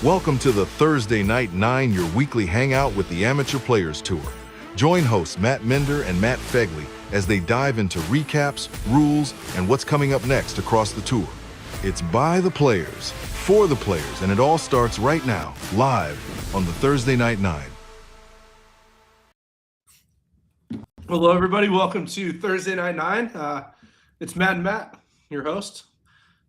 Welcome to the Thursday Night 9, your weekly hangout with the Amateur Players Tour. Join hosts Matt Mender and Matt Fegley as they dive into recaps, rules, and what's coming up next across the tour. It's by the players, for the players, and it all starts right now, live on the Thursday Night 9. Hello, everybody. Welcome to Thursday Night 9. It's Matt and Matt, your host.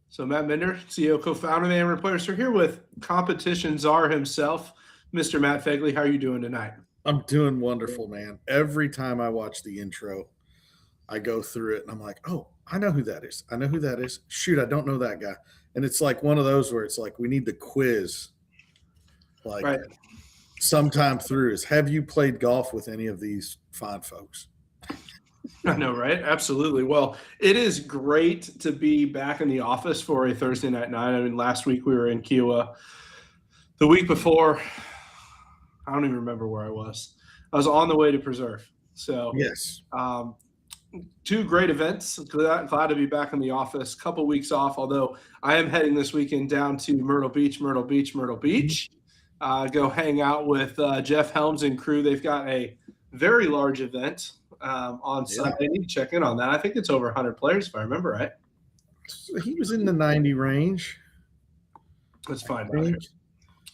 So Matt Mender, CEO, co-founder of the Amateur Players Tour, here with competition czar himself, Mr. Matt Fegley. How are you doing tonight? I'm doing wonderful, man. Every time I watch the intro, I go through it and I'm like, oh, I know who that is. I know who that is. Shoot, I don't know that guy. And it's like one of those where it's like we need the quiz like Right. sometime through is, have you played golf with any of these fine folks? I know, right? Absolutely. Well, it is great to be back in the office for a Thursday Night 9. I mean, last week we were in Kiowa. The week before, I don't even remember where I was. I was on the way to Preserve. So Yes. two great events. Glad to be back in the office. Couple weeks off, although I am heading this weekend down to Myrtle Beach. Go hang out with Jeff Helms and crew. They've got a very large event on Sunday. I need to check in on that. I think it's over 100 players, if I remember right. So he was in the 90 range. Let's find I out. think.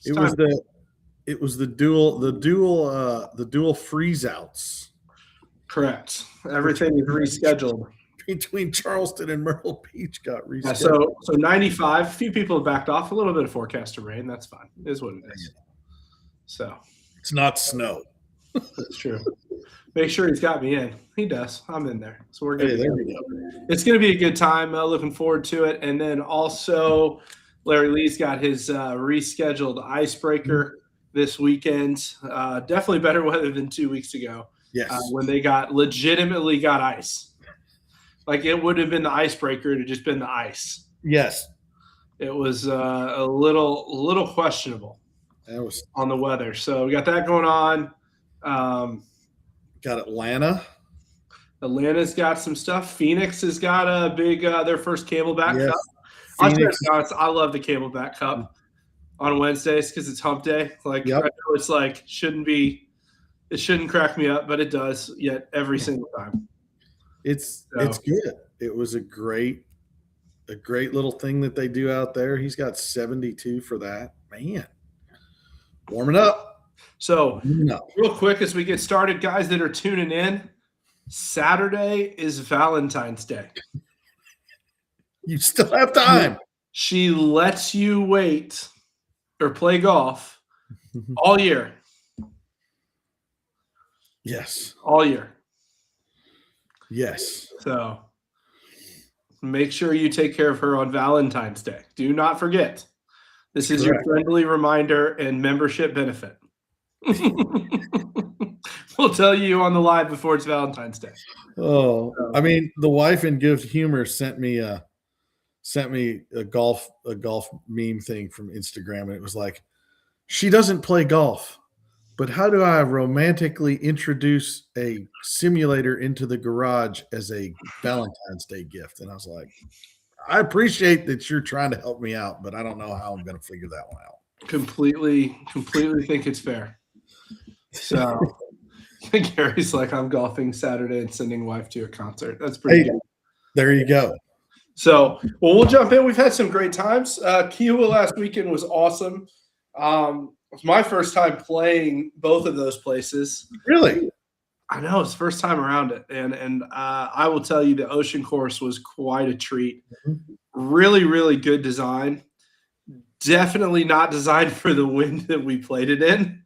It was the dual freeze outs Correct. Everything is rescheduled. between Charleston and Myrtle Beach got rescheduled. Yeah, so 95. A few people have backed off. A little bit of forecast of rain. That's fine. It is what it is. So It's not snow. that's true. Make sure he's got me in. He does. I'm in there. So we're good. Hey, there we go. It's going to be a good time. Looking forward to it. And then also, Larry Lee's got his rescheduled icebreaker this weekend. Definitely better weather than 2 weeks ago Yes. when they legitimately got ice. Like it would have been the icebreaker. It had just been the ice. Yes. It was a little questionable That was on the weather. So we got that going on. got Atlanta. Atlanta's got some stuff. Phoenix has got a big their first Camelback Yes. Cup. I'll tell you Phoenix. honest, I love the Camelback Cup on Wednesdays because it's hump day. Like Yep. I know it's like it shouldn't crack me up, but it does yet every single time. It's good. It was a great little thing that they do out there. He's got 72 for that. Man. Warming up. So No. real quick as we get started, guys that are tuning in, Saturday is Valentine's Day. You still have time. She lets you wait or play golf all year. Yes. All year. Yes. So make sure you take care of her on Valentine's Day. Do not forget. This is Correct. your friendly reminder and membership benefit. We'll tell you on the live before it's Valentine's Day. Oh, I mean, the wife in Good Humor sent me a golf meme thing from Instagram, and it was like, she doesn't play golf, but how do I romantically introduce a simulator into the garage as a Valentine's Day gift? And I was like, I appreciate that you're trying to help me out, but I don't know how I'm going to figure that one out. Completely think it's fair. So Gary's like, I'm golfing Saturday and sending wife to a concert. That's pretty Hey, good. there you go. So, well, we'll jump in. We've had some great times. Kiowa last weekend was awesome. It was my first time playing both of those places. Really? I know it's the first time around it, and I will tell you the Ocean Course was quite a treat. Really, really good design. Definitely not designed for the wind that we played it in.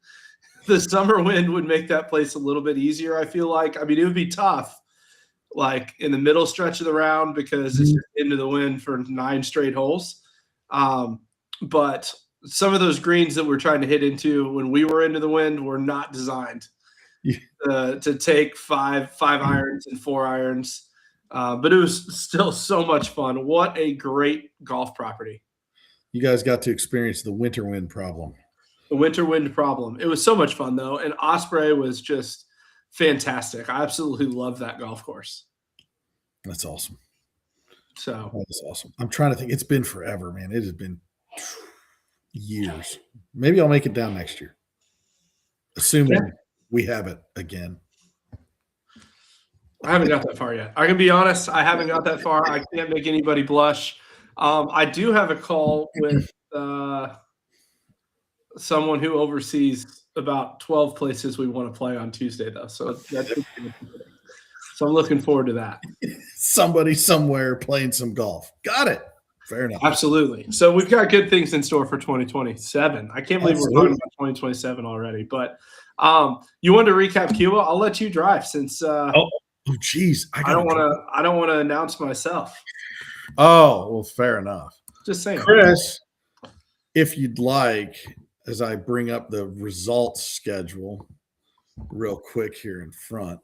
The summer wind would make that place a little bit easier, I feel like. I mean, it would be tough, like in the middle stretch of the round because it's just into the wind for 9 straight holes. But some of those greens that we're trying to hit into when we were into the wind were not designed to take five irons and 4 irons. But it was still so much fun. What a great golf property. You guys got to experience the winter wind problem. The winter wind problem. It was so much fun, though. And Osprey was just fantastic. I absolutely love that golf course. That's awesome. So That is awesome. I'm trying to think. It's been forever, man. It has been years. Maybe I'll make it down next year, assuming we have it again. I haven't got that far yet. I can be honest. I haven't got that far. I can't make anybody blush. I do have a call with someone who oversees about 12 places we want to play on Tuesday, though. So I'm looking forward to that. Somebody somewhere playing some golf. Got it. Fair enough. Absolutely. So we've got good things in store for 2027. I can't believe we're talking about 2027 already. But you wanted to recap Kiowa? I'll let you drive since. Oh, geez. I don't want to announce myself. Oh, well, fair enough. Just saying. Chris, if you'd like, as I bring up the results schedule real quick here in front,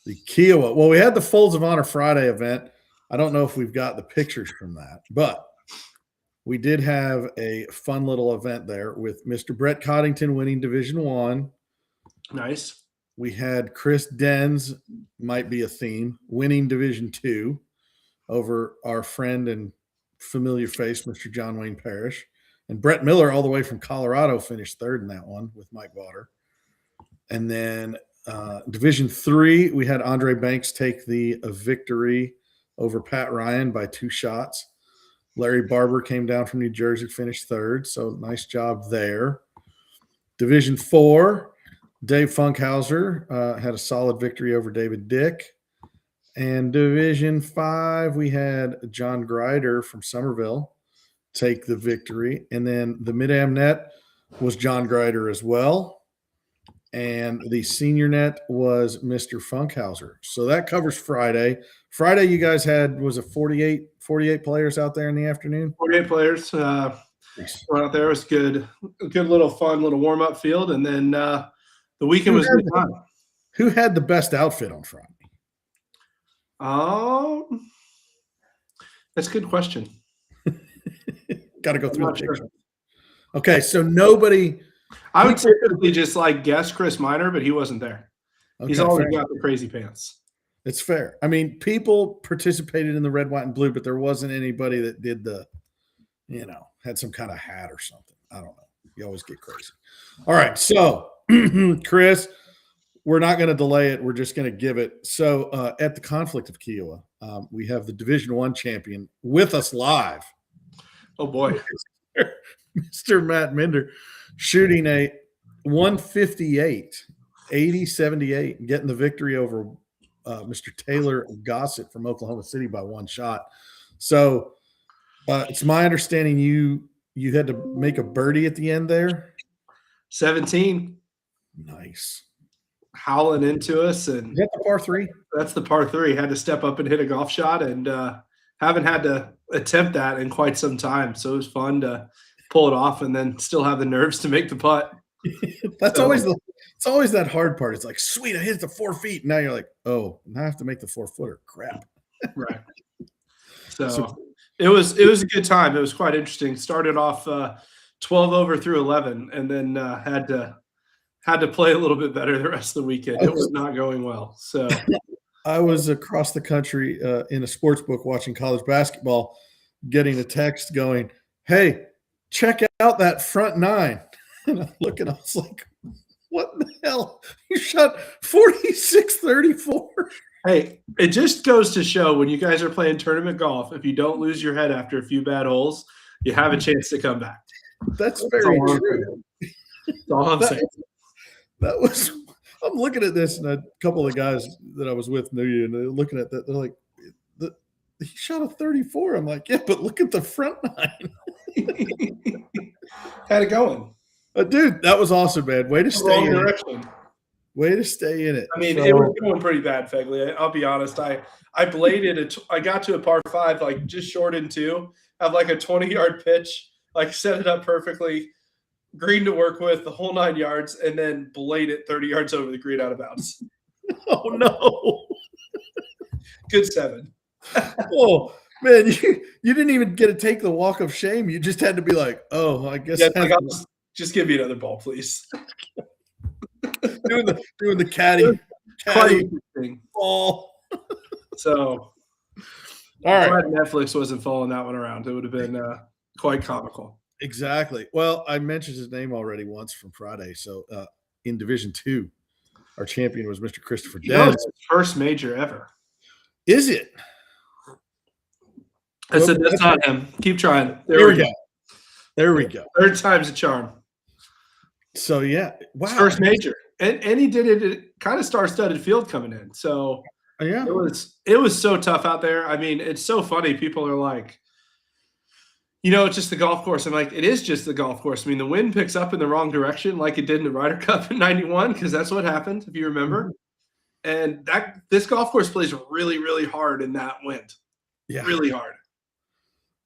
the Kiowa. Well, we had the Folds of Honor Friday event. I don't know if we've got the pictures from that, but we did have a fun little event there with Mr. Brett Coddington winning Division I. Nice. We had Chris Denz, might be a theme, winning Division II over our friend and familiar face, Mr. John Wayne Parrish. And Brett Miller, all the way from Colorado, finished third in that one with Mike Vaughter. And then Division III, we had Andre Banks take the victory over Pat Ryan by 2 shots. Larry Barber came down from New Jersey, finished third. So nice job there. Division IV, Dave Funkhauser had a solid victory over David Dick. And Division V, we had John Grider from Somerville take the victory. And then the Mid-Am net was John Grider as well. And the senior net was Mr. Funkhauser. So that covers Friday. Friday, you guys had, was it 48 players out there in the afternoon? 48 players were out there. It was good. A good little fun little warm-up field. And then the weekend was good time. Who had the best outfit on Friday? That's a good question. Got to go through the picture. Sure. Okay, so nobody. I would typically just like guess Chris Miner, but he wasn't there. Okay, he's always got the crazy pants. It's fair. I mean, people participated in the red, white, and blue, but there wasn't anybody that did the, had some kind of hat or something. I don't know. You always get crazy. All right, so Chris, we're not going to delay it. We're just going to give it. So at the Conflict of Kiowa, we have the Division I champion with us live. Oh, boy. Mr. Matt Minder shooting a 158, 80-78, getting the victory over Mr. Taylor Gossett from Oklahoma City by 1 shot. So it's my understanding you had to make a birdie at the end there. 17. Nice. Howling into us. And is that the par 3? That's the par 3. Had to step up and hit a golf shot, and haven't had to attempt that in quite some time. So it was fun to pull it off and then still have the nerves to make the putt. It's always that hard part. It's like, sweet, I hit the 4 feet. Now you're like, oh, now I have to make the 4-footer. Crap. Right. So it was a good time. It was quite interesting. Started off 12 over through 11, and then had to play a little bit better the rest of the weekend. It was not going well. So I was across the country in a sports book watching college basketball, getting a text going, hey, check out that front 9. And I'm looking, I was like, what the hell? You shot 46-34. Hey, it just goes to show when you guys are playing tournament golf, if you don't lose your head after a few bad holes, you have a chance to come back. That's very true. That's all I'm saying. I'm looking at this, and a couple of the guys that I was with knew you, and they're looking at that. They're like, he shot a 34. I'm like, yeah, but look at the front 9. Had it going. Dude, that was awesome, man. Way to stay in it. Way to stay in it. I mean, it was going pretty bad, Fegley. I'll be honest. I bladed it. I got to a par 5, like just short in 2, have like a 20-yard pitch, like set it up perfectly, green to work with, the whole 9 yards, and then blade it 30 yards over the green out of bounds. Oh, no. Good 7. Oh, man, you didn't even get to take the walk of shame. You just had to be like, oh, I guess. Yeah, just give me another ball, please. doing the caddy ball. So, all right. I'm glad Netflix wasn't following that one around. It would have been quite comical. Exactly. Well, I mentioned his name already once from Friday. So in Division 2, our champion was Mr. Christopher You know, Dens. it's his first major ever. Is it? I said, that's not him. Keep trying. There we go. There we go. Third time's a charm. So, yeah. Wow. His first major. And he did it kind of star-studded field coming in. So Yeah. it was so tough out there. I mean, it's so funny. People are like, it's just the golf course. I'm like, it is just the golf course. I mean, the wind picks up in the wrong direction like it did in the Ryder Cup in 91, because that's what happened, if you remember. And this golf course plays really, really hard in that wind. Yeah. Really hard.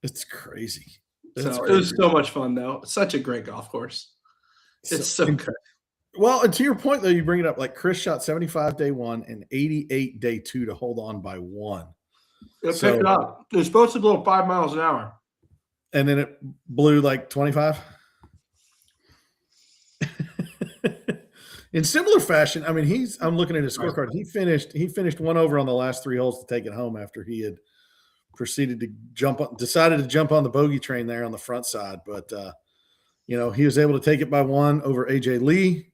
It's crazy. It was so much fun, though. Such a great golf course. It's so good. Well, and to your point, though, you bring it up, like Chris shot 75 day 1 and 88 day 2 to hold on by 1. It picked it up. It was supposed to blow 5 miles an hour. And then it blew like 25. In similar fashion, I mean, I'm looking at his scorecard. He finished 1 over on the last 3 holes to take it home after he had proceeded to decided to jump on the bogey train there on the front side. But, he was able to take it by 1 over AJ Lee,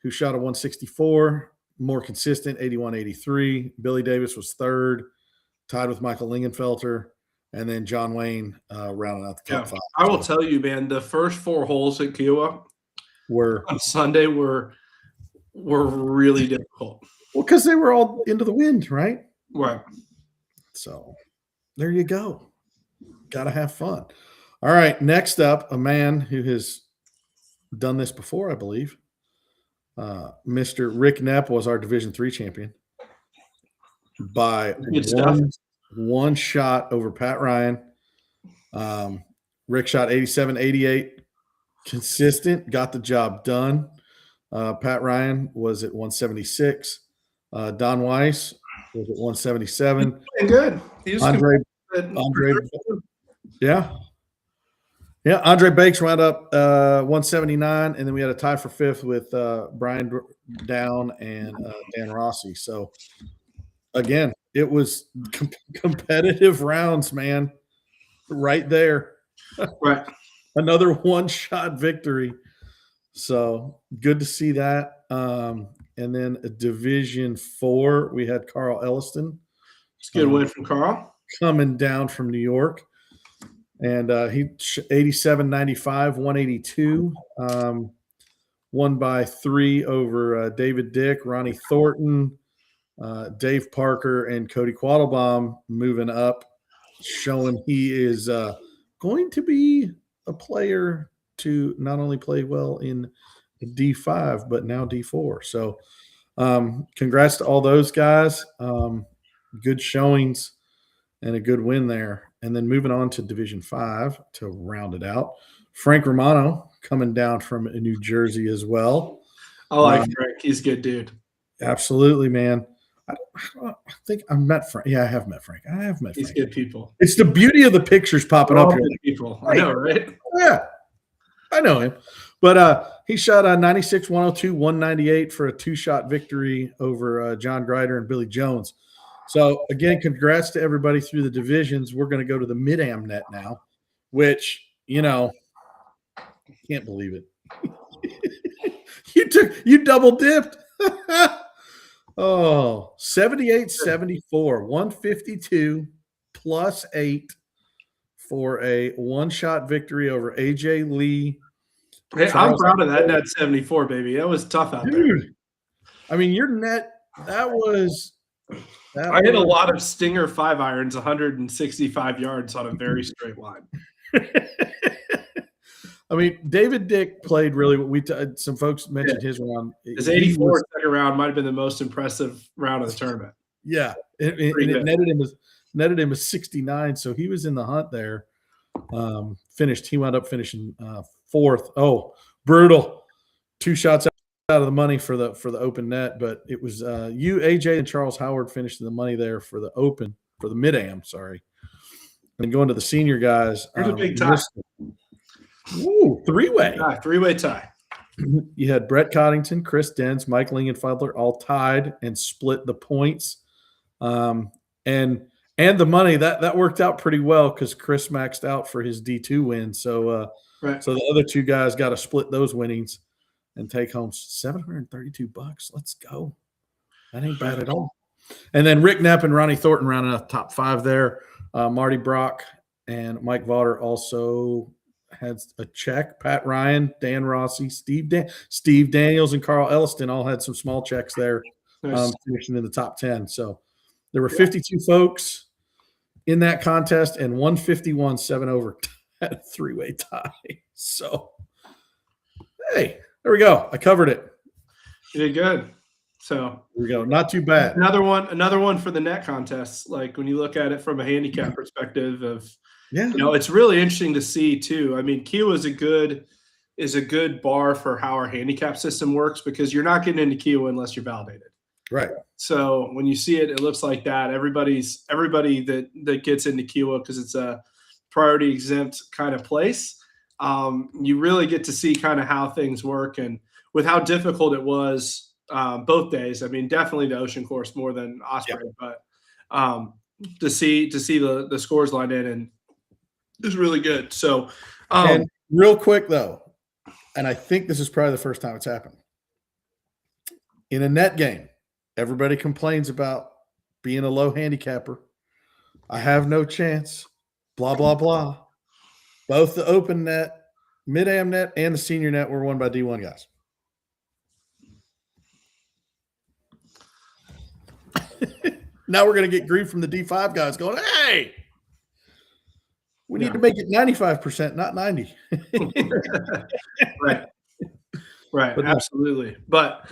who shot a 164, more consistent, 81-83. Billy Davis was third, tied with Michael Lingenfelter. And then John Wayne rounding out the top 5. I will tell you, man, the first 4 holes at Kiowa on Sunday were really difficult. Well, because they were all into the wind, right? Right. So there you go. Got to have fun. All right. Next up, a man who has done this before, I believe. Mr. Rick Knepp was our Division III champion by one shot over Pat Ryan. Rick shot 87-88, consistent, got the job done. Pat Ryan was at 176. Don Weiss was at 177. Good. Andre, Andre Bakes wound up 179, and then we had a tie for 5th with Brian Down and Dan Rossi. So again, it was competitive rounds, man. Right there. Right. Another one-shot victory. So good to see that. And then Division 4, we had Carl Elliston. It's a good win from Carl. Coming down from New York. And he 87-95, 182. Won by 3 over David Dick, Ronnie Thornton, Dave Parker, and Cody Quattlebaum moving up, showing he is going to be a player to not only play well in D5, but now D4. So congrats to all those guys. Good showings and a good win there. And then moving on to Division 5 to round it out, Frank Romano coming down from New Jersey as well. I like Frank. He's a good dude. Absolutely, man. I think I've met Frank. Yeah, I have met Frank. He's good people. It's the beauty of the pictures popping up here. People. I know, right? Yeah, I know him. But he shot a 96, 102, 198 for a 2-shot victory over John Grider and Billy Jones. So, again, congrats to everybody through the divisions. We're going to go to the Mid-Am net now, which, I can't believe it. You double dipped. 78-74, 152 plus 8 for a 1-shot victory over AJ Lee. Hey, I'm proud of that net 74, baby. That was tough out there. I mean, your net, I hit a lot of Stinger 5-irons, 165 yards on a very straight line. I mean, David Dick played really. Some folks mentioned his round. His 84 second round might have been the most impressive round of the tournament. Yeah, and it netted him a 69, so he was in the hunt there. He wound up finishing 4th. Oh, brutal! 2 shots out of the money for the open net, but it was AJ, and Charles Howard finished the money there for the Mid-Am. Sorry, and going to the senior guys. There's a big tie. Ooh, 3-way. Three-way tie. You had Brett Coddington, Chris Dens, Mike Lingenfelter all tied and split the points. And the money that worked out pretty well because Chris maxed out for his D2 win. So Right. So the other two guys got to split those winnings and take home $732. Let's go. That ain't bad at all. And then Rick Knapp and Ronnie Thornton rounding out the top 5 there. Marty Brock and Mike Vaughter also had a check. Pat Ryan, Dan Rossi, Steve Daniels, and Carl Elliston all had some small checks there, Nice. finishing in the top 10. So there were 52 folks in that contest, and 151 7 over at a 3-way tie. So, hey, there we go. I covered it. You did good. So There we go. Not too bad. another one for the net contests. Like when you look at it from a handicap perspective of, Yeah. it's really interesting to see too. I mean, Kiowa is a good bar for how our handicap system works because you're not getting into Kiowa unless you're validated. Right. So when you see it, it looks like that. Everybody that gets into Kiowa because it's a priority exempt kind of place. You really get to see kind of how things work and with how difficult it was both days. I mean, definitely the Ocean course more than Osprey, but to see the scores lined in and it was really good. So And real quick though, and I think this is probably the first time it's happened. In a net game, everybody complains about being a low handicapper. I have no chance. Blah, blah, blah. Both the open net, mid-am net, and the senior net were won by D1 guys. Now we're going to get grief from the D5 guys going, hey, we need to make it 95%, not 90. Right. But no. Absolutely. But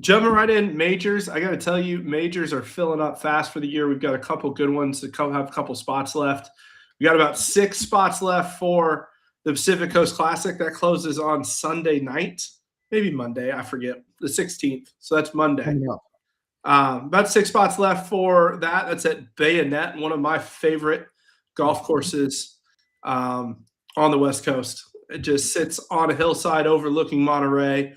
jumping right in, majors, I got to tell you, majors are filling up fast for the year. We've got a couple good ones that have a couple spots left. We got about 6 spots left for the Pacific Coast Classic that closes on Sunday night, maybe Monday. I forget, the 16th. So that's Monday. About 6 spots left for that. That's at Bayonet, one of my favorite golf courses on the West Coast. It just sits on a hillside overlooking Monterey.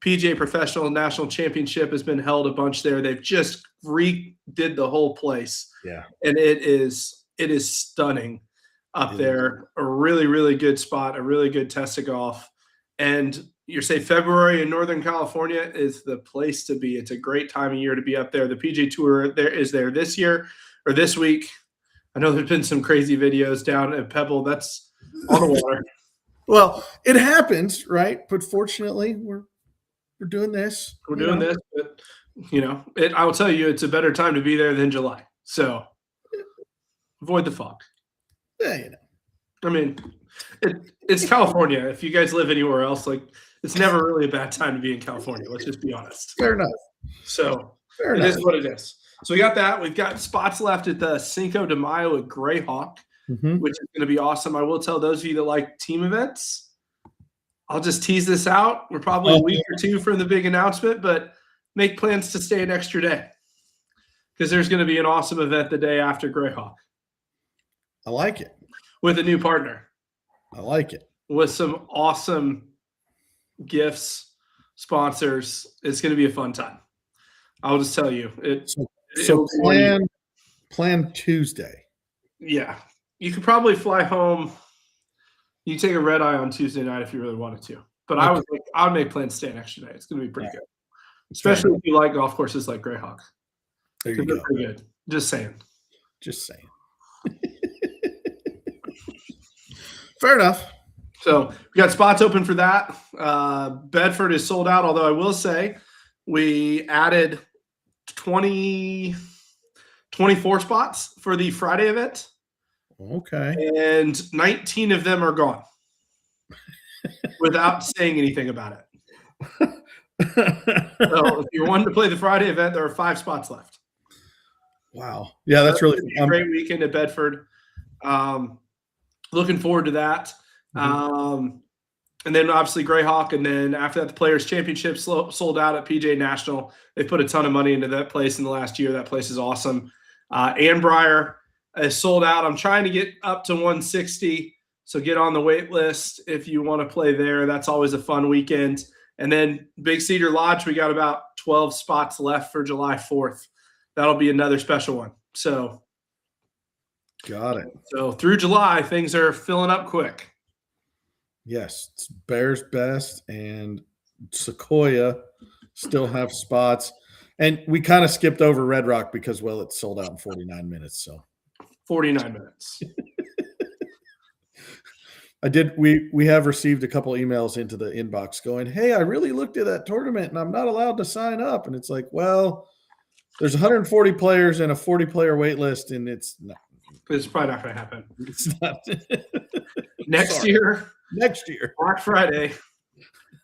PGA Professional National Championship has been held a bunch there. They've just redid the whole place. Yeah. And it is stunning up there. A really, really good spot, a really good test of golf. And you say February in Northern California is the place to be. It's a great time of year to be up there. The PGA Tour is there this year or this week. I know there's been some crazy videos down at Pebble. That's on the water. Well, it happens, right? But fortunately, we're doing this. We're doing this, but I will tell you, it's a better time to be there than July. So avoid the fog. Yeah, I mean, it's California. If you guys live anywhere else, like it's never really a bad time to be in California. Let's just be honest. Fair enough. So Fair it enough. is what it is. So we got that. We've got spots left at the Cinco de Mayo at Greyhawk, which is going to be awesome. I will tell those of you that like team events, I'll just tease this out. We're probably a week or two from the big announcement, but make plans to stay an extra day because there's going to be an awesome event the day after Greyhawk. I like it. With a new partner. I like it. With some awesome gifts, sponsors. It's going to be a fun time. I'll just tell you. Plan Tuesday. Yeah. You could probably fly home. You take a red eye on Tuesday night if you really wanted to. But I would make plans to stay an extra day. It's going to be pretty good. Especially if you like golf courses like Greyhawk. There you go. Pretty good. Just saying. Fair enough. So we got spots open for that. Bedford is sold out, although I will say we added 24 spots for the Friday event. Okay. And 19 of them are gone without saying anything about it. So if you're wanting to play the Friday event, there are 5 spots left. Wow. Yeah, that's really a great weekend at Bedford. Looking forward to that. And then obviously Greyhawk. And then after that, the Players Championship sold out at PGA National. They put a ton of money into that place in the last year. That place is awesome. Annbriar is sold out. I'm trying to get up to 160. So get on the wait list if you want to play there. That's always a fun weekend. And then Big Cedar Lodge, we got about 12 spots left for July 4th. That'll be another special one. So got it. So through July, things are filling up quick. Yes, it's Bears best and Sequoia still have spots. And we kind of skipped over Red Rock because, well, it's sold out in 49 minutes. So 49 minutes. we have received a couple emails into the inbox going, hey, I really looked at that tournament and I'm not allowed to sign up. And it's like, well, there's 140 players and a 40-player wait list, and it's probably not going to happen. It's not. Next year, Black Friday,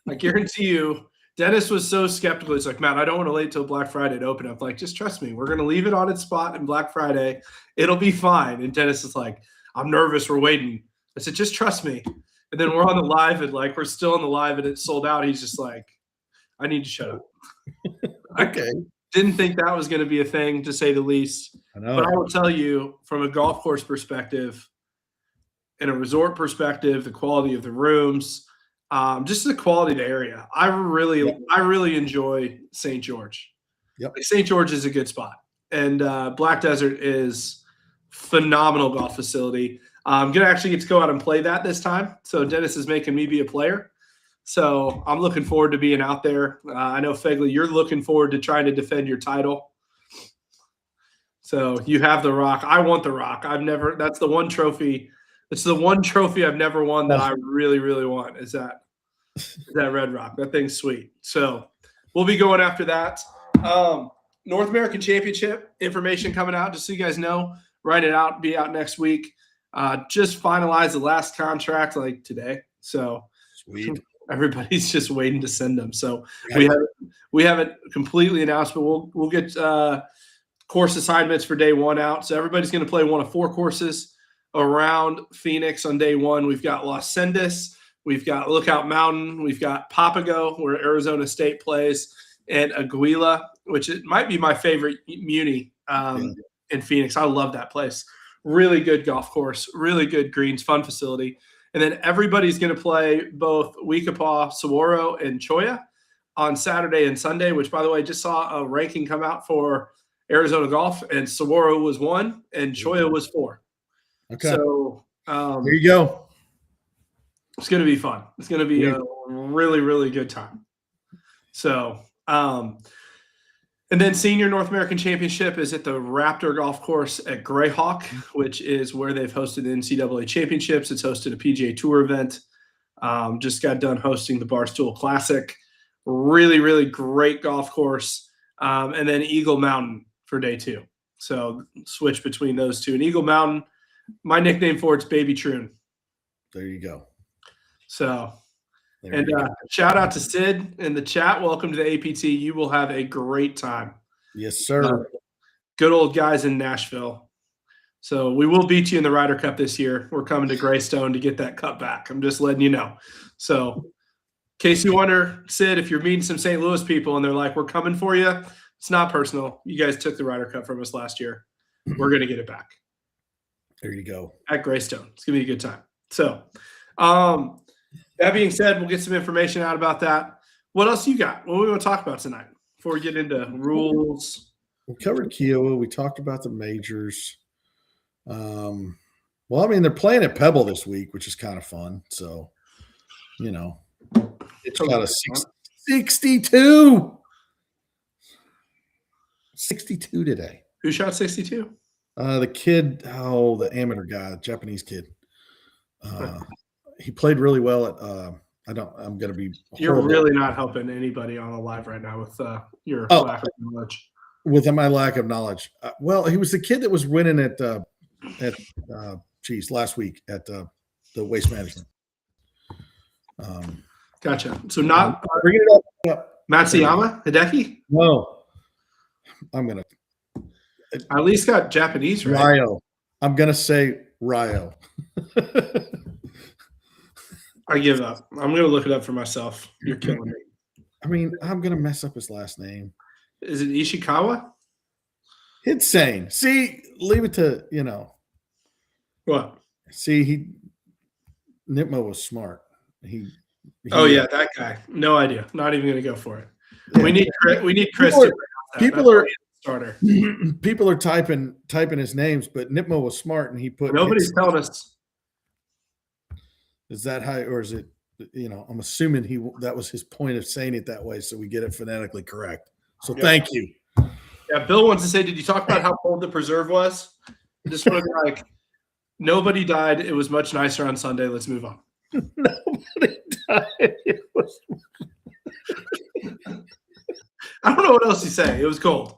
I guarantee you, Dennis was so skeptical. He's like, man, I don't want to wait till Black Friday to open up. Like, just trust me. We're going to leave it on its spot in Black Friday. It'll be fine. And Dennis is like, I'm nervous. We're waiting. I said, just trust me. And then we're on the live, and like we're still on the live, and it's sold out. He's just like, I need to shut up. Okay. Didn't think that was going to be a thing, to say the least. I know. But I will tell you, from a golf course perspective and a resort perspective, the quality of the rooms, just the quality of the area. I really enjoy St. George. Yep. Like, St. George is a good spot. And Black Desert is phenomenal golf facility. I'm going to actually get to go out and play that this time. So Dennis is making me be a player. So I'm looking forward to being out there. I know, Fegley, you're looking forward to trying to defend your title. So you have the rock. I want the rock. That's the one trophy. It's the one trophy I've never won that I really, really want is that Red Rock. That thing's sweet. So we'll be going after that. North American Championship information coming out, just so you guys know. Write it out, be out next week. Just finalized the last contract like today. So Sweet. Everybody's just waiting to send them. So we haven't completely announced, but we'll get course assignments for day one out. So everybody's going to play one of 4 courses around Phoenix on day one. We've got Los Sendas, we've got Lookout Mountain, we've got Papago, where Arizona State plays, and Aguila, which it might be my favorite muni in Phoenix. I love that place. Really good golf course, really good greens, fun facility. And then everybody's going to play both Weekapaw, Saguaro, and Cholla on Saturday and Sunday, which, by the way, just saw a ranking come out for Arizona Golf, and Saguaro was 1 and Cholla was 4. Okay. So there you go. It's going to be fun. It's going to be a really, really good time. So, and then Senior North American Championship is at the Raptor Golf Course at Greyhawk, which is where they've hosted the NCAA Championships. It's hosted a PGA Tour event. Just got done hosting the Barstool Classic. Really, really great golf course. And then Eagle Mountain for day 2. So switch between those two. And Eagle Mountain, my nickname for it's Baby Troon. There you go. So, and shout out to Sid in the chat. Welcome to the APT. You will have a great time. Yes, sir. Good old guys in Nashville. So we will beat you in the Ryder Cup this year. We're coming to Greystone to get that cup back. I'm just letting you know. So in case you wonder, Sid, if you're meeting some St. Louis people and they're like, we're coming for you, it's not personal. You guys took the Ryder Cup from us last year. We're going to get it back. There you go. At Greystone. It's going to be a good time. So that being said, we'll get some information out about that. What else you got? What do we want to talk about tonight before we get into rules? We covered Kiowa. We talked about the majors. Well, I mean, they're playing at Pebble this week, which is kind of fun. So, you know, it's got a 62. 62 today. Who shot 62? The kid, the amateur guy, Japanese kid. He played really well at I'm going to be You're horrible. really not helping anybody on the live right now with your lack of knowledge. With my lack of knowledge. Well, he was the kid that was winning at last week at the Waste Management. Gotcha. So not bring it up. Matsuyama Hideki? No. I'm going to. At least got Japanese, right? Ryo. I'm going to say Ryo. I give up. I'm going to look it up for myself. You're killing me. I mean, I'm going to mess up his last name. Is it Ishikawa? Insane. See, leave it to, What? See, Nipmo was smart. Oh, yeah, that guy. No idea. Not even going to go for it. Yeah. We need Chris. People are typing his names, but Nipmo was smart and he put. Nobody's telling us. Is that how, or is it I'm assuming that was his point of saying it that way, so we get it phonetically correct. So Yep. thank you. Yeah, Bill wants to say, did you talk about how cold the preserve was? I just want to be like, nobody died. It was much nicer on Sunday. Let's move on. Nobody died. It was I don't know what else to say. It was cold.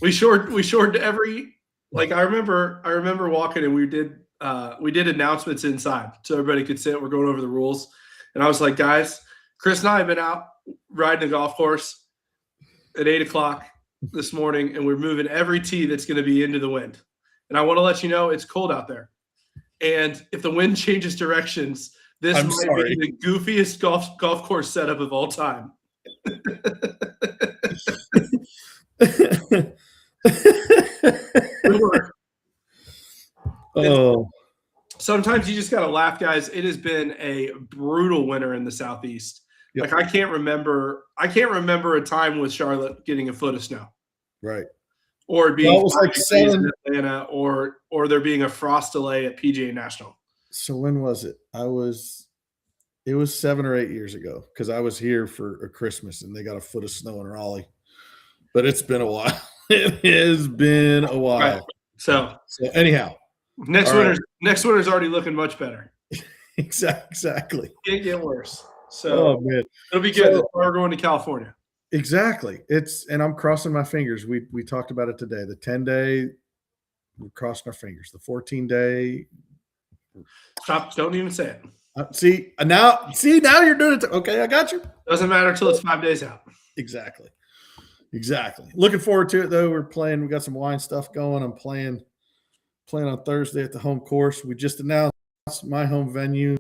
We shored every, like, I remember walking and we did announcements inside so everybody could sit. We're going over the rules. And I was like, guys, Chris and I have been out riding a golf course at 8:00 this morning, and we're moving every tee that's going to be into the wind. And I want to let you know it's cold out there. And if the wind changes directions, this might be the goofiest golf course setup of all time. Oh, sometimes you just got to laugh, guys. It has been a brutal winter in the Southeast. Yep. Like I can't remember a time with Charlotte getting a foot of snow. right. Or it being Well, it was like 7 in Atlanta, or there being a frost delay at PGA National. So when was it? It was 7 or 8 years ago because I was here for a Christmas and they got a foot of snow in Raleigh. But it's been a while. It has been a while. Right. So anyhow, next winter's already looking much better. Exactly. Can't get worse. So man, it'll be good. We're going to California. Exactly. And I'm crossing my fingers. We talked about it today. The 10-day, we're crossing our fingers. The 14-day. Stop! Don't even say it. Now you're doing it. Okay, I got you. Doesn't matter until it's 5 days out. Exactly. Looking forward to it though. We got some wine stuff going. I'm playing on Thursday at the home course. We just announced my home venue.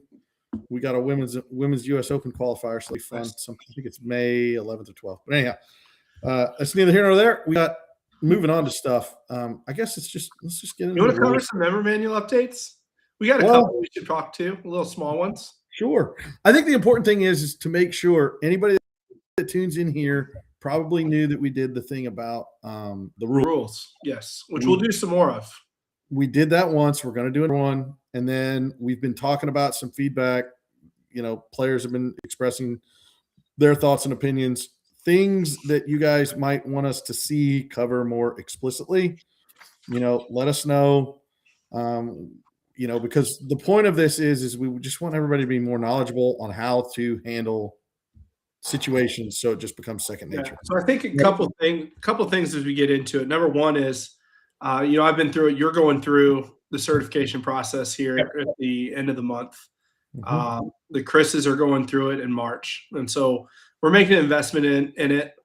We got a women's U.S. Open qualifier, so it'll be fun. I think it's May 11th or 12th. But anyhow, that's neither here nor there. We got moving on to stuff. I guess let's just get into. You want to cover some member manual updates? We got a couple we should talk to, little small ones. Sure. I think the important thing is to make sure anybody that tunes in here probably knew that we did the thing about the rules. Yes, which we'll do some more of. We did that once. We're going to do it one. And then we've been talking about some feedback. Players have been expressing their thoughts and opinions, things that you guys might want us to see cover more explicitly. Let us know. Because the point of this is we just want everybody to be more knowledgeable on how to handle situations, so it just becomes second nature. Yeah. So I think a couple things as we get into it. Number one is, I've been through it. You're going through the certification process here at the end of the month. Mm-hmm. The Chris's are going through it in March, and so we're making an investment in it.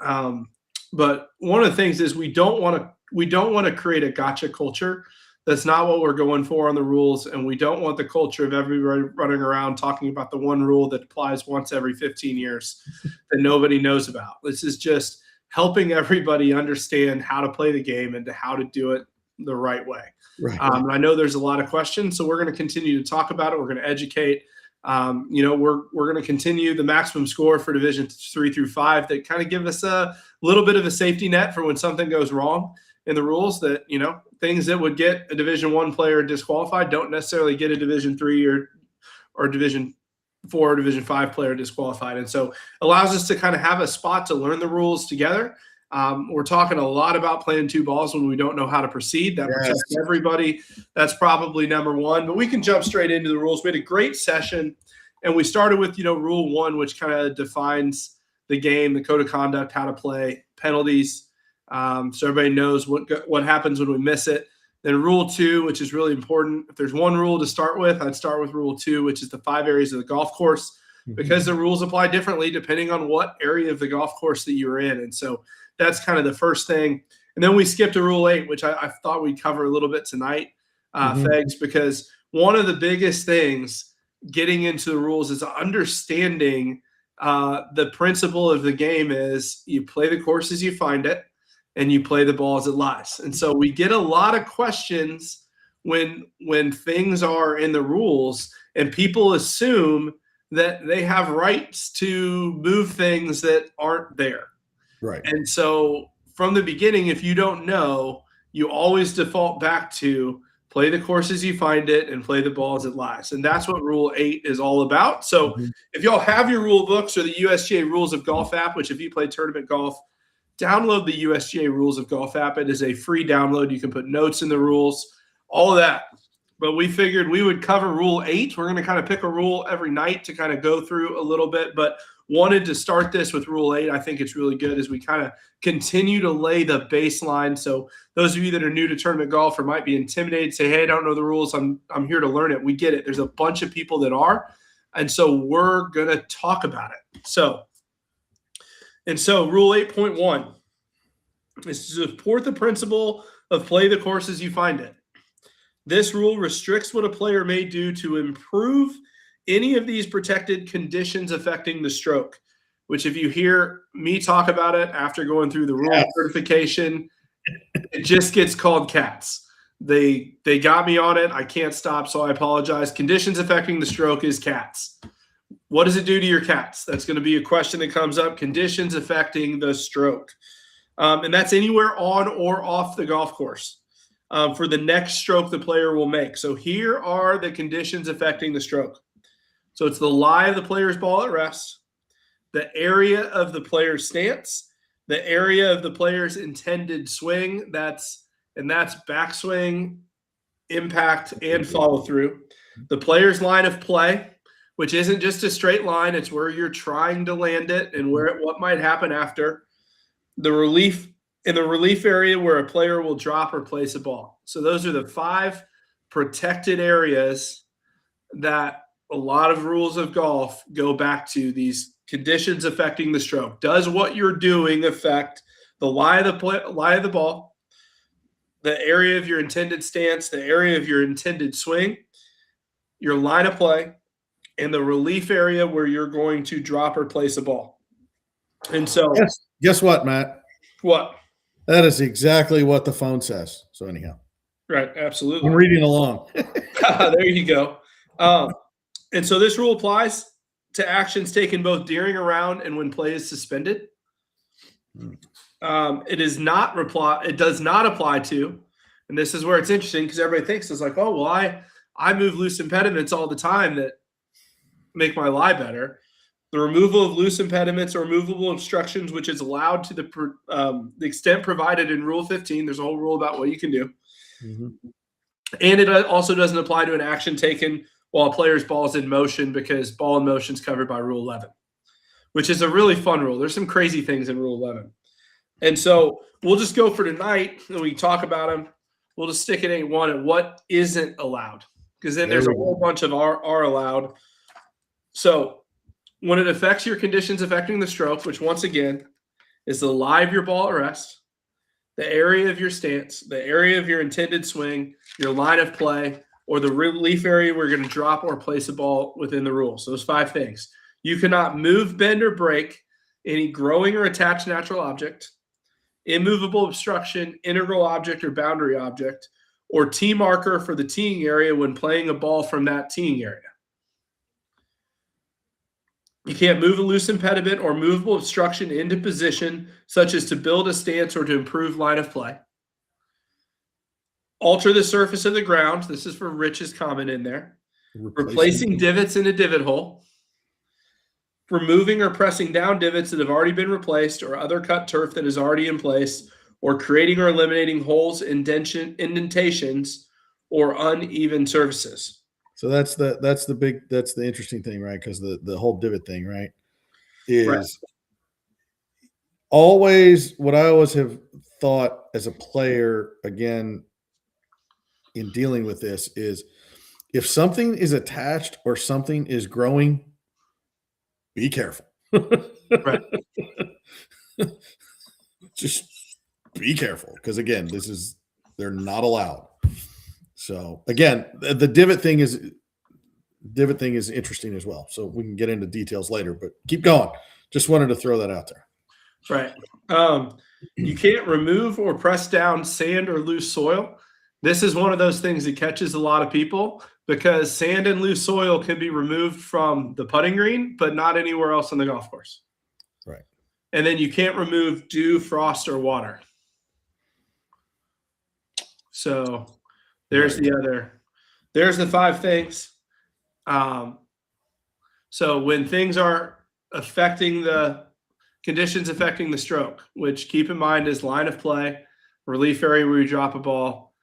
But one of the things is we don't want to create a gotcha culture. That's not what we're going for on the rules, and we don't want the culture of everybody running around talking about the one rule that applies once every 15 years that nobody knows about. This is just helping everybody understand how to play the game and how to do it the right way. Right. I know there's a lot of questions, so we're going to continue to talk about it. We're going to educate. We're going to continue the maximum score for Division 3 through 5 that kind of give us a little bit of a safety net for when something goes wrong in the rules. That things that would get a Division 1 player disqualified don't necessarily get a Division 3 or Division 4 or Division 5 player disqualified, and so allows us to kind of have a spot to learn the rules together. We're talking a lot about playing two balls when we don't know how to proceed. That protects everybody. That's probably number one. But we can jump straight into the rules. We had a great session, and we started with Rule 1, which kind of defines the game, the code of conduct, how to play, penalties, so everybody knows what happens when we miss it. Then Rule 2, which is really important. If there's one rule to start with, I'd start with Rule 2, which is the 5 areas of the golf course, because the rules apply differently depending on what area of the golf course that you're in. And so that's kind of the first thing. And then we skipped to Rule 8, which I thought we'd cover a little bit tonight, Fegs, because one of the biggest things getting into the rules is understanding the principle of the game is you play the course as you find it, and you play the ball as it lies. And so we get a lot of questions when things are in the rules, and people assume that they have rights to move things that aren't there. Right. And so from the beginning, if you don't know, you always default back to play the course as you find it, and play the ball as it lies. And that's what Rule 8 is all about. So if y'all have your rule books or the USGA Rules of Golf app, which if you play tournament golf, download the USGA Rules of Golf app. It is a free download. You can put notes in the rules, all of that. But we figured we would cover Rule 8. We're going to kind of pick a rule every night to kind of go through a little bit, but wanted to start this with Rule 8. I think it's really good as we kind of continue to lay the baseline. So those of you that are new to tournament golf or might be intimidated, say, hey, I don't know the rules. I'm here to learn it. We get it. There's a bunch of people that are. And so we're going to talk about it. So Rule 8.1 is to support the principle of play the course as you find it. This rule restricts what a player may do to improve any of these protected conditions affecting the stroke, which if you hear me talk about it after going through the rule certification, it just gets called CATS. They got me on it. I can't stop, so I apologize. Conditions affecting the stroke is CATS. What does it do to your CATS? That's going to be a question that comes up. Conditions affecting the stroke. And that's anywhere on or off the golf course. For the next stroke the player will make. So here are the conditions affecting the stroke. So it's the lie of the player's ball at rest, the area of the player's stance, the area of the player's intended swing, that's backswing, impact, and follow through. The player's line of play, which isn't just a straight line, it's where you're trying to land it and what might happen after. The relief in the relief area where a player will drop or place a ball. So those are the 5 protected areas that a lot of rules of golf go back to, these conditions affecting the stroke. Does what you're doing affect the lie of the ball, the area of your intended stance, the area of your intended swing, your line of play, and the relief area where you're going to drop or place a ball? And so guess what, Matt? What? That is exactly what the phone says. So anyhow. Right, absolutely. I'm reading along. There you go. And so this rule applies to actions taken both during a round and when play is suspended. It does not apply to, and this is where it's interesting because everybody thinks it's like, oh, well, I move loose impediments all the time that make my lie better. The removal of loose impediments or movable obstructions, which is allowed to the extent provided in Rule 15. There's a whole rule about what you can do. And it also doesn't apply to an action taken while a player's ball is in motion, because ball in motion is covered by Rule 11, which is a really fun rule. There's some crazy things in Rule 11. And so we'll just go for tonight and we can talk about them. We'll just stick at 8.1 at what isn't allowed, because then there's a whole bunch of are allowed. So when it affects your conditions affecting the stroke, which once again is the lie of your ball at rest, the area of your stance, the area of your intended swing, your line of play, or the relief area where you're going to drop or place a ball within the rules. Those 5 things. You cannot move, bend, or break any growing or attached natural object, immovable obstruction, integral object or boundary object, or tee marker for the teeing area when playing a ball from that teeing area. You can't move a loose impediment or movable obstruction into position, such as to build a stance or to improve line of play. Alter the surface of the ground. This is for Rich's comment in there. Replacing divots in a divot hole. Removing or pressing down divots that have already been replaced or other cut turf that is already in place, or creating or eliminating holes, indentations, or uneven surfaces. So that's the interesting thing, right? Because the whole divot thing, right, is always what I always have thought as a player, again, in dealing with this, is if something is attached or something is growing, be careful. Right. Just be careful, because again, they're not allowed. So again, the divot thing is interesting as well. So we can get into details later, but keep going. Just wanted to throw that out there. Right. You can't remove or press down sand or loose soil. This is one of those things that catches a lot of people, because sand and loose soil can be removed from the putting green, but not anywhere else on the golf course. Right. And then you can't remove dew, frost, or water. So There's Right. the other. There's the 5 things. So when things are affecting the conditions affecting the stroke, which keep in mind is line of play, relief area where you drop a ball,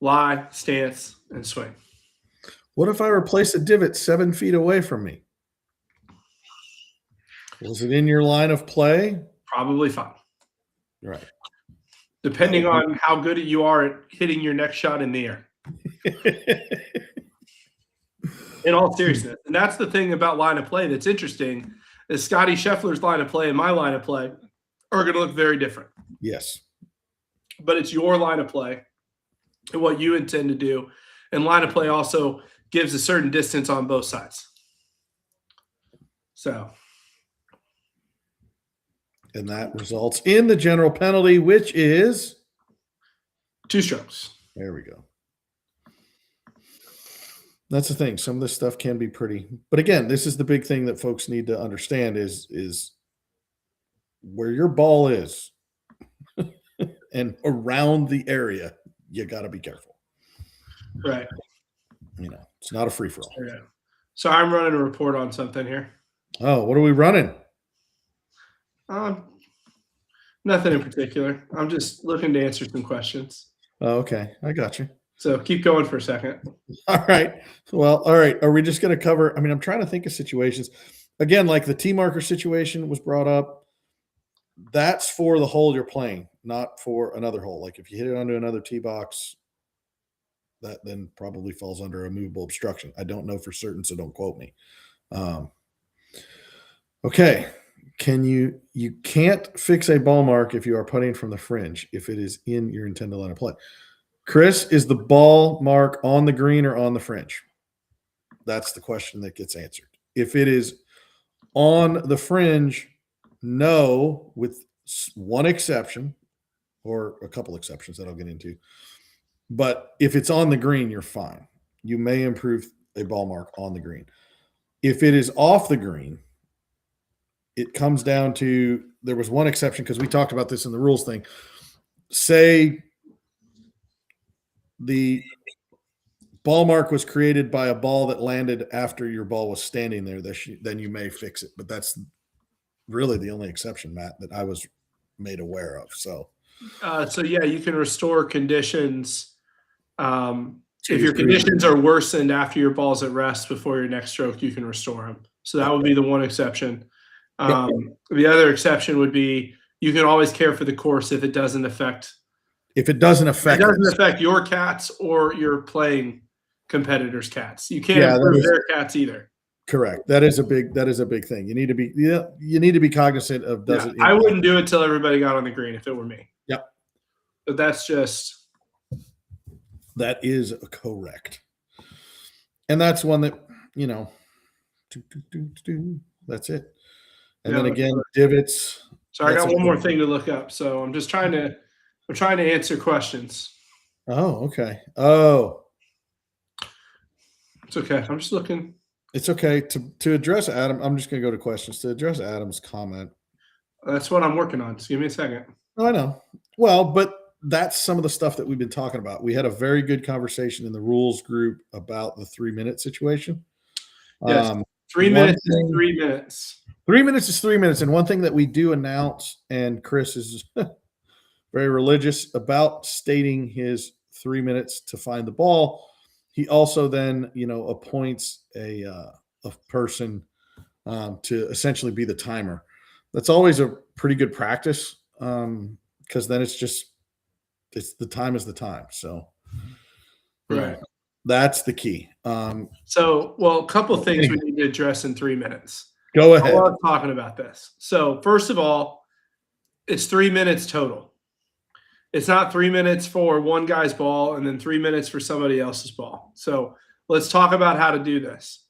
lie, stance, and swing. What if I replace a divot 7 feet away from me? Was it in your line of play? Probably fine. Right. Depending on how good you are at hitting your next shot in the air. In all seriousness. And that's the thing about line of play that's interesting is Scotty Scheffler's line of play and my line of play are going to look very different. Yes. But it's your line of play and what you intend to do. And line of play also gives a certain distance on both sides. So. And that results in the general penalty, which is 2 strokes. there we go. That's the thing. Some of this stuff can be pretty, but again, this is the big thing that folks need to understand is where your ball is and around the area, you got to be careful. Right. It's not a free for all. Yeah. So I'm running a report on something here. Oh, what are we running? Nothing in particular. I'm just looking to answer some questions. Oh, okay. I got you. So keep going for a second. All right. Well, all right. Are we just going to cover? I mean, I'm trying to think of situations. Again, like the tee marker situation was brought up. That's for the hole you're playing, not for another hole. Like if you hit it onto another tee box, that then probably falls under a movable obstruction. I don't know for certain, so don't quote me. Okay. You can't fix a ball mark if you are putting from the fringe, if it is in your intended line of play. Chris, is the ball mark on the green or on the fringe? That's the question that gets answered. If it is on the fringe, no, with one exception or a couple exceptions that I'll get into. But if it's on the green, you're fine. You may improve a ball mark on the green. If it is off the green, it comes down to, there was one exception because we talked about this in the rules thing. Say the ball mark was created by a ball that landed after your ball was standing there, then you may fix it. But that's really the only exception, Matt, that I was made aware of. So yeah, you can restore conditions. If your conditions are worsened after your ball's at rest before your next stroke, you can restore them. So that would be the one exception. The other exception would be you can always care for the course if it doesn't affect your cats or your playing competitors' cats. You can't improve their cats either. Correct. That is a big thing. You need to be cognizant of I wouldn't do it till everybody got on the green if it were me. Yep. But that is correct. And that's one that, that's it. And then again, divots. So I got one more thing to look up. So I'm trying to answer questions. Oh, okay. Oh, it's okay. I'm just looking. It's okay to address Adam. I'm just going to go to questions to address Adam's comment. That's what I'm working on. Just give me a second. Oh, I know. Well, but that's some of the stuff that we've been talking about. We had a very good conversation in the rules group about the 3-minute situation. Yes. 3 minutes is 3 minutes. 3 minutes is 3 minutes. And one thing that we do announce, and Chris is very religious about stating his 3 minutes to find the ball. He also then, appoints a person to essentially be the timer. That's always a pretty good practice because then the time is the time. So right. That's the key. A couple of things we need to address in 3 minutes. Go ahead. I love talking about this. So first of all, it's 3 minutes total. It's not 3 minutes for one guy's ball and then 3 minutes for somebody else's ball. So let's talk about how to do this.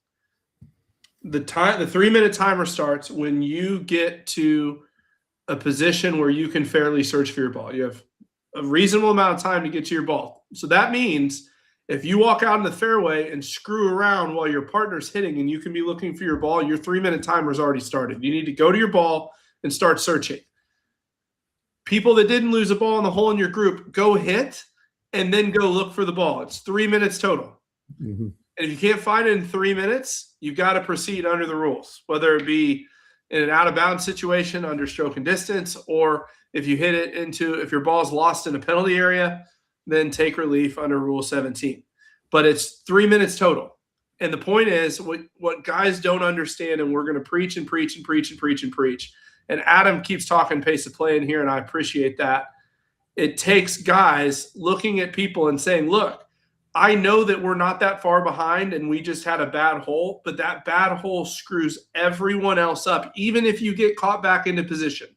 The 3-minute timer starts when you get to a position where you can fairly search for your ball. You have a reasonable amount of time to get to your ball. So that means if you walk out in the fairway and screw around while your partner's hitting and you can be looking for your ball, your 3-minute timer's already started. You need to go to your ball and start searching. People that didn't lose a ball in the hole in your group, go hit and then go look for the ball. It's 3 minutes total. Mm-hmm. And if you can't find it in 3 minutes, you've got to proceed under the rules, whether it be in an out of bounds situation under stroke and distance, or if you hit it if your ball's lost in a penalty area, then take relief under Rule 17. But it's 3 minutes total. And the point is, what guys don't understand, and we're going to preach and preach and preach and preach and preach. And Adam keeps talking pace of play in here, and I appreciate that. It takes guys looking at people and saying, look, I know that we're not that far behind and we just had a bad hole, but that bad hole screws everyone else up. Even if you get caught back into position,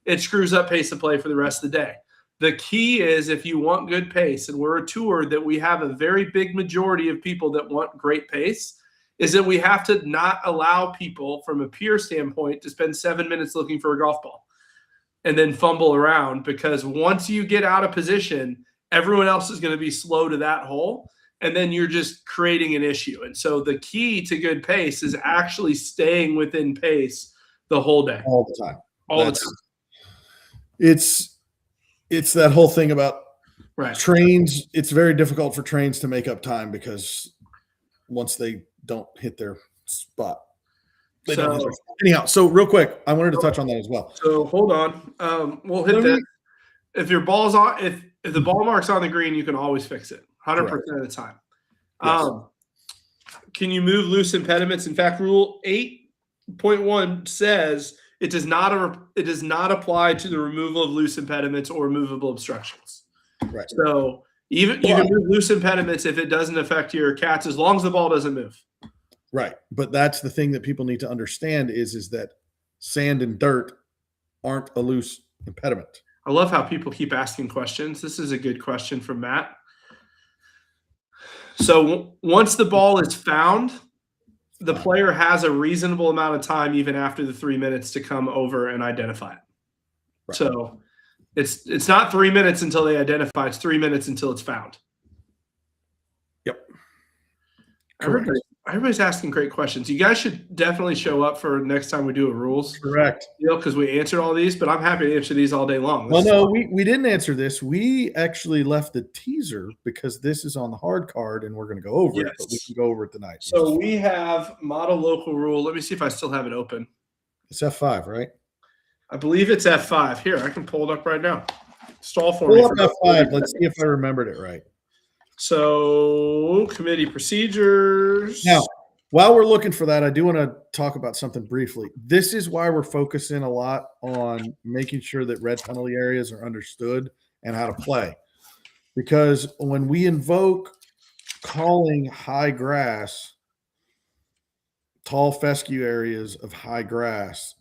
it screws up pace of play for the rest of the day. The key is, if you want good pace, and we're a tour that we have a very big majority of people that want great pace, is that we have to not allow people from a peer standpoint to spend 7 minutes looking for a golf ball and then fumble around, because once you get out of position, everyone else is going to be slow to that hole, and then you're just creating an issue. And so the key to good pace is actually staying within pace the whole day. All the time. All the time. It's that whole thing about Right. trains. It's very difficult for trains to make up time, because once they don't hit their spot, they don't hit their spot. Anyhow, so real quick, I wanted to touch on that as well. So hold on. We'll hit that. If your ball's on, if the ball mark's on the green, you can always fix it 100% of the time. Yes. Can you move loose impediments? In fact, Rule 8.1 says it does not apply to the removal of loose impediments or removable obstructions. Right. So you can move loose impediments if it doesn't affect your cats, as long as the ball doesn't move. Right. But that's the thing that people need to understand is that sand and dirt aren't a loose impediment. I love how people keep asking questions. This is a good question from Matt. So once the ball is found, the player has a reasonable amount of time, even after the 3 minutes, to come over and identify it. Right. So it's not 3 minutes until they identify. It's 3 minutes until it's found. Yep. Everybody's asking great questions. You guys should definitely show up for next time we do a rules. Correct. Because we answered all these, but I'm happy to answer these all day long. Well, no, we didn't answer this. We actually left the teaser because this is on the hard card and we're going to go over it, but we can go over it tonight. So we have model local rule. Let me see if I still have it open. It's F5, right? I believe it's F5. Here, I can pull it up right now. Stall for me. Pull up F5. Let's see if I remembered it right. So, committee procedures. Now, while we're looking for that, I do want to talk about something briefly. This is why we're focusing a lot on making sure that red penalty areas are understood and how to play. Because when we invoke calling high grass, tall fescue areas of high grass,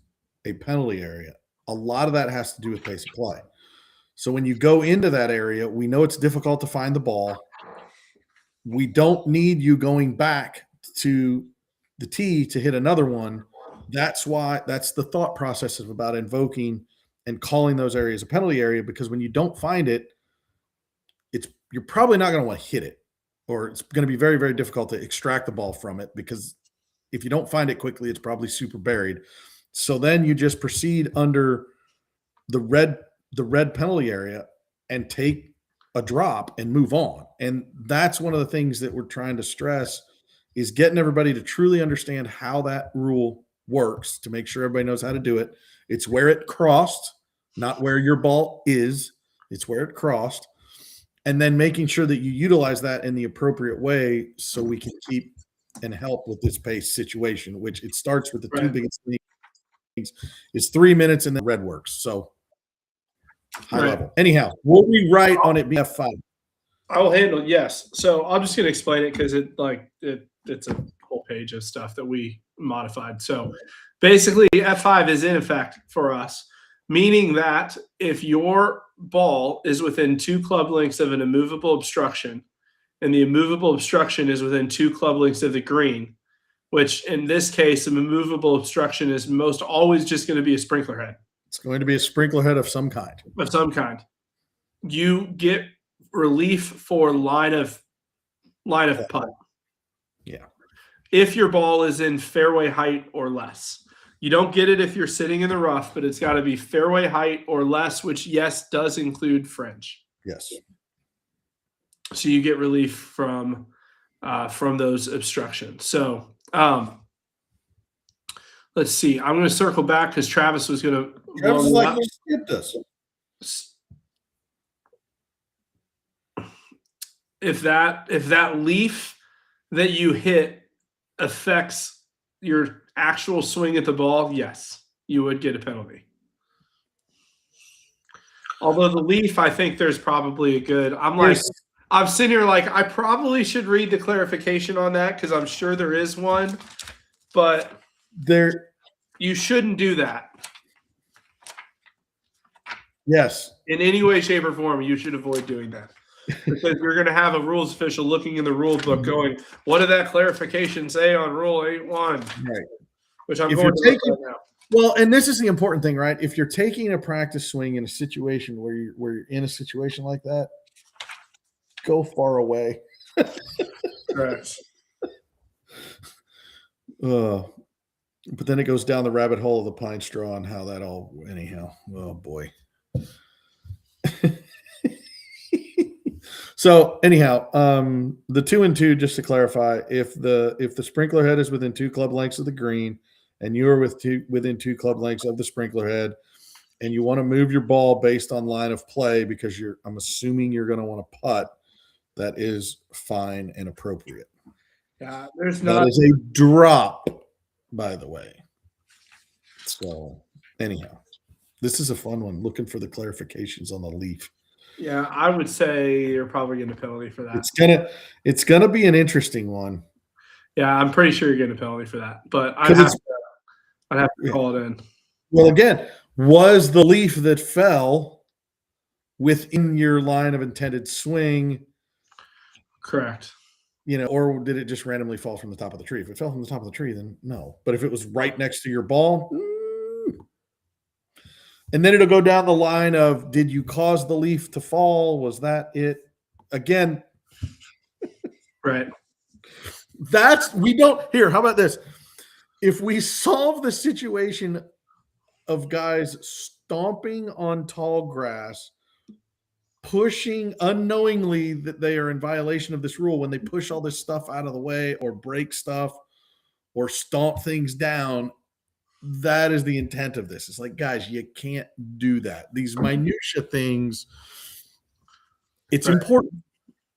a penalty area, a lot of that has to do with pace of play. So when you go into that area, we know it's difficult to find the ball. We don't need you going back to the tee to hit another one. That's why that's the thought process of about invoking and calling those areas a penalty area, because when you don't find it, you're probably not going to want to hit it, or it's going to be very, very difficult to extract the ball from it, because if you don't find it quickly, it's probably super buried. So then you just proceed under the red penalty area and take a drop and move on. And that's one of the things that we're trying to stress, is getting everybody to truly understand how that rule works, to make sure everybody knows how to do it. It's where it crossed, not where your ball is. It's where it crossed. And then making sure that you utilize that in the appropriate way so we can keep and help with this pace situation, which it starts with the two biggest things is 3 minutes and then red works. So high level. Anyhow, we'll rewrite on it BF5. I will handle it, yes. So I'm just going to explain it because it's a whole page of stuff that we modified. So basically, F5 is in effect for us, meaning that if your ball is within 2 club lengths of an immovable obstruction, and the immovable obstruction is within 2 club lengths of the green, which in this case, an immovable obstruction is most always just going to be a sprinkler head. It's going to be a sprinkler head of some kind. Of some kind. You get relief for line of putt. Yeah. If your ball is in fairway height or less. You don't get it if you're sitting in the rough, but it's got to be fairway height or less, which, yes, does include fringe. Yes. so you get relief from those obstructions. So let's see. I'm going to circle back because Travis was going to. Travis is like, you skipped us. If that leaf that you hit affects your actual swing at the ball, yes, you would get a penalty. Although the leaf, I think there's probably a good. I'm sitting here like I probably should read the clarification on that because I'm sure there is one, but you shouldn't do that. Yes. In any way, shape, or form, you should avoid doing that. Because you're going to have a rules official looking in the rule book going, what did that clarification say on Rule 8.1? Right. Which I'm going to look right now. Well, and this is the important thing, right? If you're taking a practice swing in a situation where you're in a situation like that, go far away. Correct. But then it goes down the rabbit hole of the pine straw and how that all anyhow. Oh boy. So anyhow, the 2 and 2, just to clarify, if the sprinkler head is within 2 club lengths of the green and you are within 2 club lengths of the sprinkler head and you want to move your ball based on line of play because I'm assuming you're going to want to putt, that is fine and appropriate. Yeah, that is a drop, by the way. So anyhow, this is a fun one. Looking for the clarifications on the leaf. Yeah, I would say you're probably getting a penalty for that. It's gonna be an interesting one. Yeah, I'm pretty sure you're getting a penalty for that, but I'd have to call it in. Well, again, was the leaf that fell within your line of intended swing? Correct. Or did it just randomly fall from the top of the tree? If it fell from the top of the tree, then no. But if it was right next to your ball, and then it'll go down the line of, did you cause the leaf to fall? Was that it? Again, right. How about this? If we solve the situation of guys stomping on tall grass, pushing unknowingly that they are in violation of this rule when they push all this stuff out of the way or break stuff or stomp things down, that is the intent of this. It's like, guys, you can't do that. These minutia things, it's important.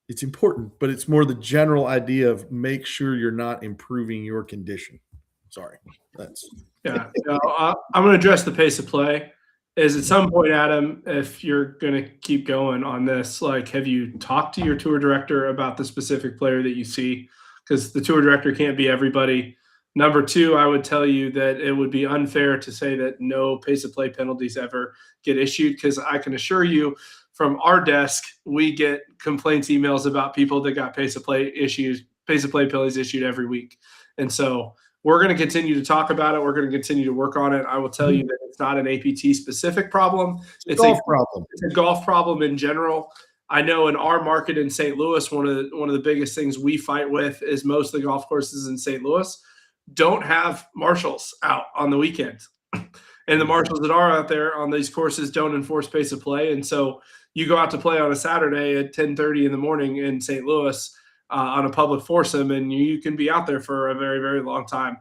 It's important, but it's more the general idea of make sure you're not improving your condition. Sorry. I'm going to address the pace of play. Is at some point, Adam, if you're going to keep going on this, have you talked to your tour director about the specific player that you see? Because the tour director can't be everybody. Number 2, I would tell you that it would be unfair to say that no pace of play penalties ever get issued, because I can assure you from our desk, we get complaints emails about people that got pace of play penalties issued every week. And so we're going to continue to talk about it. We're going to continue to work on it. I will tell you that it's not an APT specific problem. It's a golf problem. It's a golf problem in general. I know in our market in St. Louis, one of the biggest things we fight with is most of the golf courses in St. Louis don't have marshals out on the weekend. And the marshals that are out there on these courses don't enforce pace of play. And so you go out to play on a Saturday at 10:30 in the morning in St. Louis on a public foursome, and you can be out there for a very, very long time.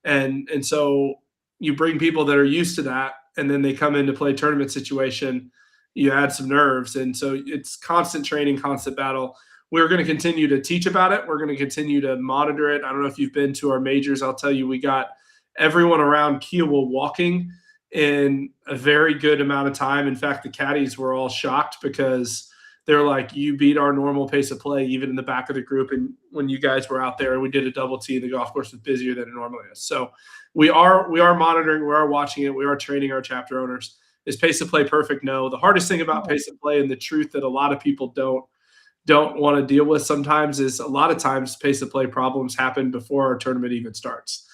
And so you bring people that are used to that, and then they come in to play tournament situation, you add some nerves. And so it's constant training, constant battle. We're going to continue to teach about it. We're going to continue to monitor it. I don't know if you've been to our majors. I'll tell you, we got everyone around Kiawah walking in a very good amount of time. In fact, the caddies were all shocked because they're like, you beat our normal pace of play, even in the back of the group. And when you guys were out there, we did a double tee. The golf course was busier than it normally is. So we are monitoring, we are watching it. We are training our chapter owners. Is pace of play perfect? No. The hardest thing about pace of play, and the truth that a lot of people don't want to deal with sometimes, is a lot of times pace of play problems happen before our tournament even starts.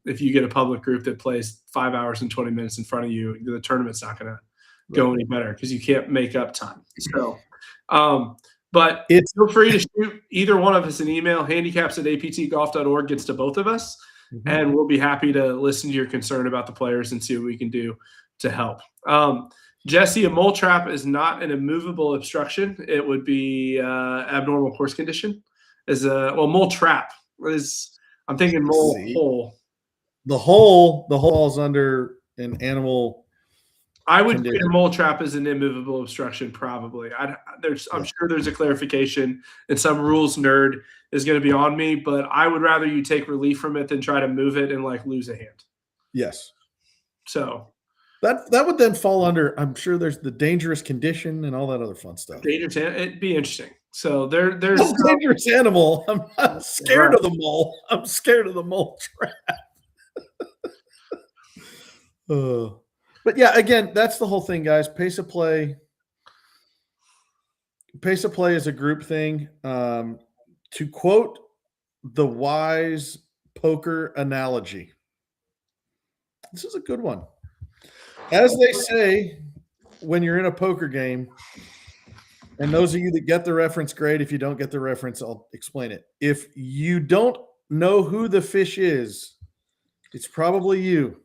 If you get a public group that plays 5 hours and 20 minutes in front of you, the tournament's not going to go any better because you can't make up time. So, but feel free to shoot either one of us an email. handicaps@aptgolf.org gets to both of us, and we'll be happy to listen to your concern about the players and see what we can do to help. Jesse, a mole trap is not an immovable obstruction. It would be abnormal course condition. Mole trap is. I'm thinking mole hole. The hole falls under an animal. I would treat a mole trap as an immovable obstruction, probably. I'm sure there's a clarification, and some rules nerd is going to be on me, but I would rather you take relief from it than try to move it and like lose a hand. Yes. So that would then fall under. I'm sure there's the dangerous condition and all that other fun stuff. Dangerous. It'd be interesting. So there's dangerous animal. I'm not scared of the mole. I'm scared of the mole trap. But yeah, again, that's the whole thing, guys. Pace of play is a group thing. To quote the wise poker analogy, this is a good one. As they say, when you're in a poker game, and those of you that get the reference, great. If you don't get the reference, I'll explain it. If you don't know who the fish is, it's probably you.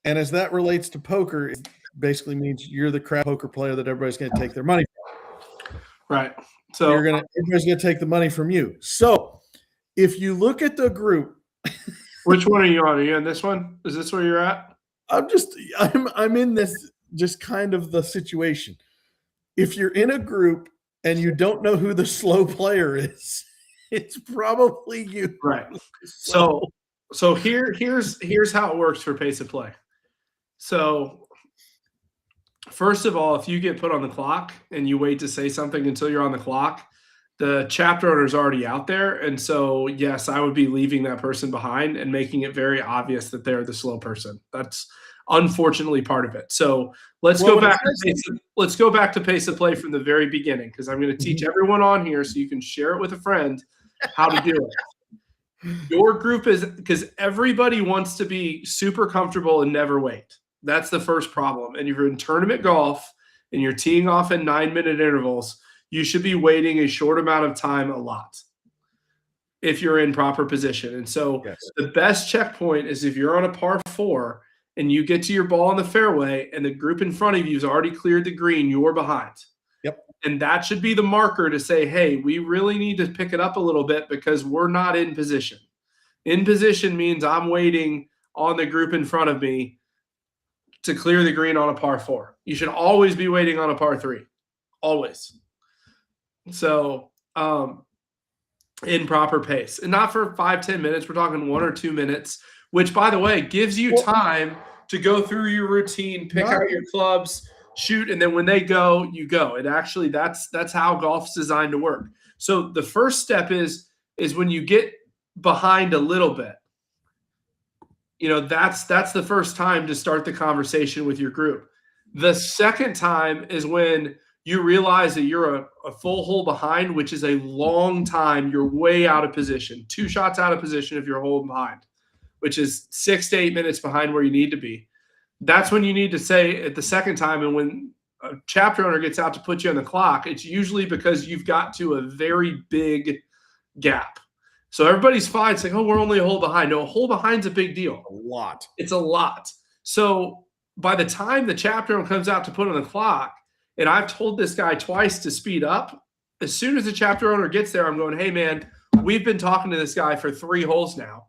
And as that relates to poker, it basically means you're the crap poker player that everybody's going to take their money from. Right. So everybody's going to take the money from you. So if you look at the group, which one are you on? Are you on this one? Is this where you're at? I'm in this just kind of the situation. If you're in a group and you don't know who the slow player is, it's probably you. Right. So here's how it works for pace of play. So first of all, if you get put on the clock and you wait to say something until you're on the clock, the chapter owner is already out there. And so, yes, I would be leaving that person behind and making it very obvious that they're the slow person. That's unfortunately part of it. So let's go back to pace of play from the very beginning, because I'm going to teach everyone on here so you can share it with a friend how to do it. Your group is, because everybody wants to be super comfortable and never wait. That's the first problem. And if you're in tournament golf and you're teeing off in 9-minute intervals, you should be waiting a short amount of time a lot if you're in proper position. And so the best checkpoint is if you're on a par 4 and you get to your ball in the fairway and the group in front of you has already cleared the green, you're behind. Yep. And that should be the marker to say, hey, we really need to pick it up a little bit because we're not in position. In position means I'm waiting on the group in front of me to clear the green on a par 4. You should always be waiting on a par 3. Always. So in proper pace. And not for 5-10 minutes. We're talking 1 or 2 minutes, which, by the way, gives you time to go through your routine, pick out your clubs, shoot, and then when they go, you go. And actually, that's how golf's designed to work. So the first step is when you get behind a little bit, that's the first time to start the conversation with your group. The second time is when you realize that you're a full hole behind, which is a long time. You're way out of position, 2 shots out of position if you're holding behind, which is 6 to 8 minutes behind where you need to be. That's when you need to say at the second time. And when a chapter owner gets out to put you on the clock, it's usually because you've got to a very big gap. So everybody's fine saying, oh, we're only a hole behind. No, a hole behind's a big deal. A lot. It's a lot. So by the time the chapter owner comes out to put on the clock, and I've told this guy twice to speed up, as soon as the chapter owner gets there, I'm going, hey, man, we've been talking to this guy for 3 holes now.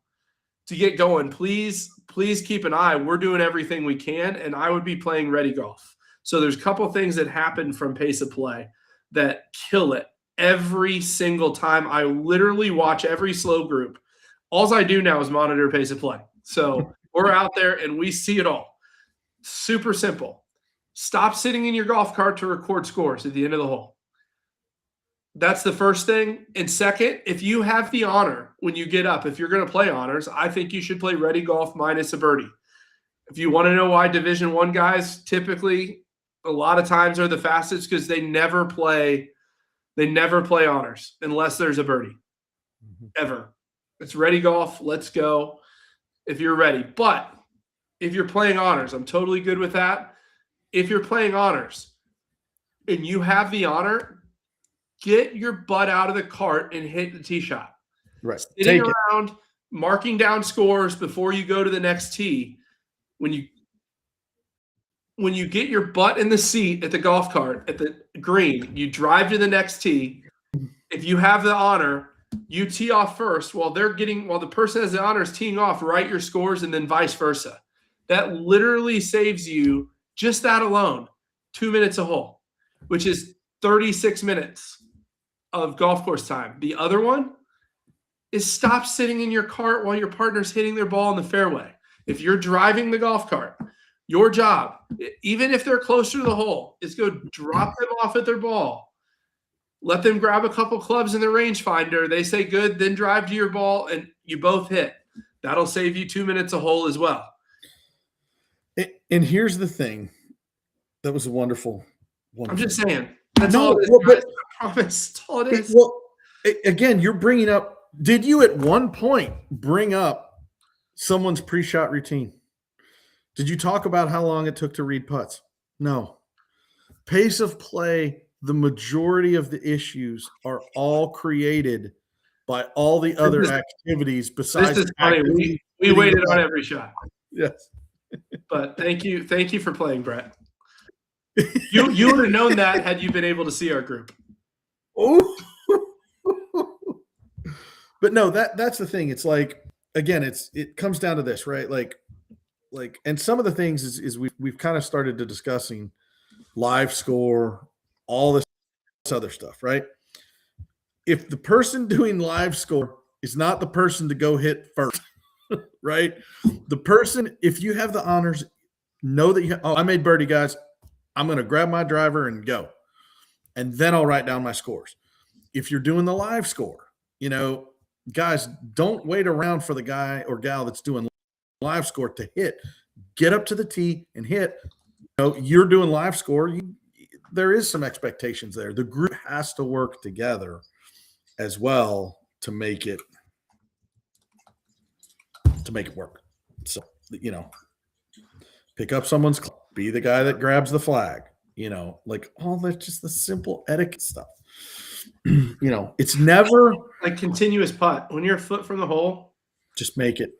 To get going, please keep an eye. We're doing everything we can, and I would be playing ready golf. So there's a couple things that happen from pace of play that kill it every single time. I literally watch every slow group. All I do now is monitor pace of play. So we're out there, and we see it all. Super simple. Stop sitting in your golf cart to record scores at the end of the hole. That's the first thing. And second, if you have the honor when you get up, if you're going to play honors, I think you should play ready golf minus a birdie. If you want to know why Division I guys typically a lot of times are the fastest, because they never play honors unless there's a birdie. Ever. It's ready golf. Let's go if you're ready. But if you're playing honors, I'm totally good with that. If you're playing honors and you have the honor, get your butt out of the cart and hit the tee shot. Right. Sitting around, marking down scores before you go to the next tee. When when you get your butt in the seat at the golf cart at the green, you drive to the next tee. If you have the honor, you tee off first while the person has the honor is teeing off, write your scores, and then vice versa. That literally saves you, just that alone, 2 minutes a hole, which is 36 minutes of golf course time. The other one is stop sitting in your cart while your partner's hitting their ball in the fairway. If you're driving the golf cart, your job, even if they're closer to the hole, is go drop them off at their ball. Let them grab a couple clubs in the rangefinder. They say good, then drive to your ball, and you both hit. That'll save you 2 minutes a hole as well. And here's the thing. That was a wonderful. I'm just saying. That's all it is, guys. I promise. That's all it is. Well, again, you're bringing up. Did you at one point bring up someone's pre-shot routine? Did you talk about how long it took to read putts? No. Pace of play, the majority of the issues are all created by all the other activities besides. This is funny. We waited on every shot. Yes. But thank you for playing, Brett. You would have known that had you been able to see our group. Oh. But no, that's the thing. It's like, again, it comes down to this, right? Like, and some of the things is we've kind of started to discussing live score, all this other stuff, right? If the person doing live score is not the person to go hit first, right? The person, if you have the honors, know that I made birdie, guys. I'm going to grab my driver and go. And then I'll write down my scores. If you're doing the live score, guys, don't wait around for the guy or gal that's doing live score to hit. Get up to the tee and hit. You're doing live score. There is some expectations there. The group has to work together as well to make it work. So, pick up someone's club, be the guy that grabs the flag, like all that, just the simple etiquette stuff. It's never like continuous putt. When you're a foot from the hole, just make it.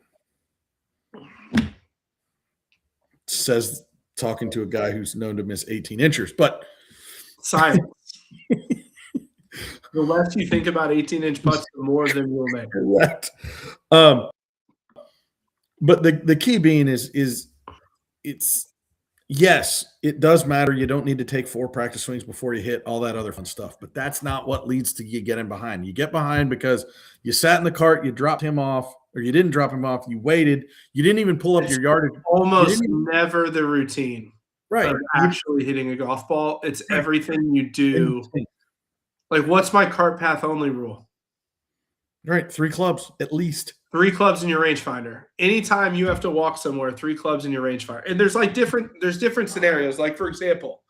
Says talking to a guy who's known to miss 18 inches, but science. The less you think about 18-inch putts, the more of them you'll make. Correct. But the key being is it's yes, it does matter. You don't need to take 4 practice swings before you hit all that other fun stuff, but that's not what leads to you getting behind. You get behind because you sat in the cart, you dropped him off, or you didn't drop him off, you waited, you didn't even pull up your yardage. Almost never the routine. Right. Of actually hitting a golf ball. It's everything you do. Like, what's my cart path only rule? Right. 3 clubs at least. 3 clubs in your rangefinder. Anytime you have to walk somewhere, 3 clubs in your rangefinder. And there's different scenarios. Like, for example,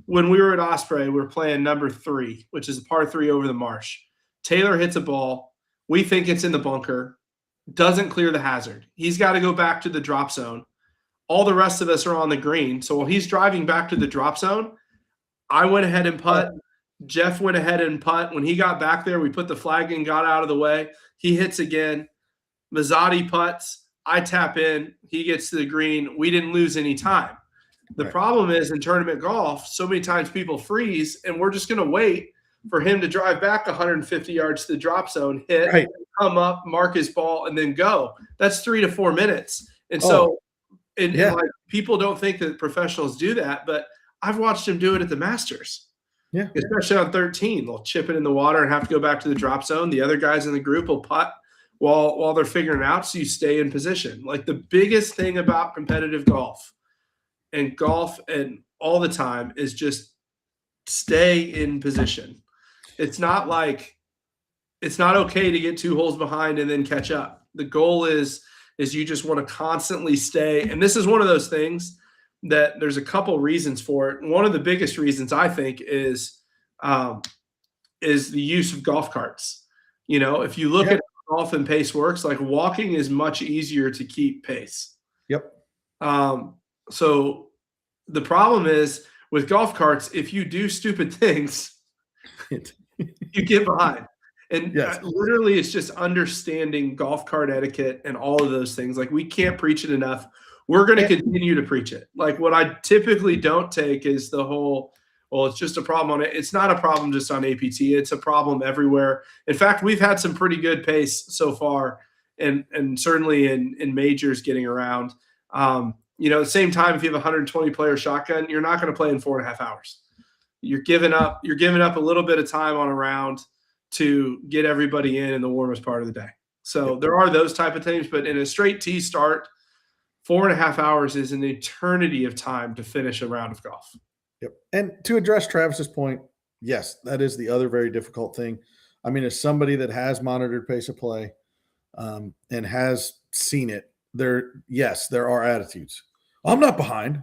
when we were at Osprey, we were playing number 3, which is a par 3 over the marsh. Taylor hits a ball. We think it's in the bunker. Doesn't clear the hazard. He's got to go back to the drop zone. All the rest of us are on the green. So while he's driving back to the drop zone, I went ahead and putt. Jeff went ahead and putt. When he got back there, we put the flag in, got out of the way. He hits again. Mazzotti putts. I tap in. He gets to the green. We didn't lose any time. The problem is in tournament golf, so many times people freeze, and we're just going to wait for him to drive back 150 yards to the drop zone, hit, come up, mark his ball, and then go. That's 3 to 4 minutes. And so and like, people don't think that professionals do that, but I've watched him do it at the Masters. Yeah. Especially on 13. They'll chip it in the water and have to go back to the drop zone. The other guys in the group will putt while they're figuring it out, so you stay in position. Like, the biggest thing about competitive golf and all the time is just stay in position. It's not okay to get 2 holes behind and then catch up. The goal is you just want to constantly stay. And this is one of those things that there's a couple reasons for it. One of the biggest reasons, I think, is the use of golf carts. If you look at how golf and pace works, like, walking is much easier to keep pace. Yep. So the problem is with golf carts, if you do stupid things, you get behind. And literally, it's just understanding golf cart etiquette and all of those things. Like, we can't preach it enough. we're going to continue to preach it. Like what I typically don't take is the whole, well, it's just a problem on it. It's not a problem just on APT. It's a problem everywhere. In fact, we've had some pretty good pace so far, and certainly in majors getting around. At the same time, if you have a 120 player shotgun, you're not going to play in 4.5 hours. You're giving up a little bit of time on a round to get everybody in the warmest part of the day. So there are those type of things, but in a straight tee start, 4.5 hours is an eternity of time to finish a round of golf. Yep. And to address Travis's point, yes, that is the other very difficult thing. I mean, as somebody that has monitored pace of play and has seen it, there are attitudes. I'm not behind.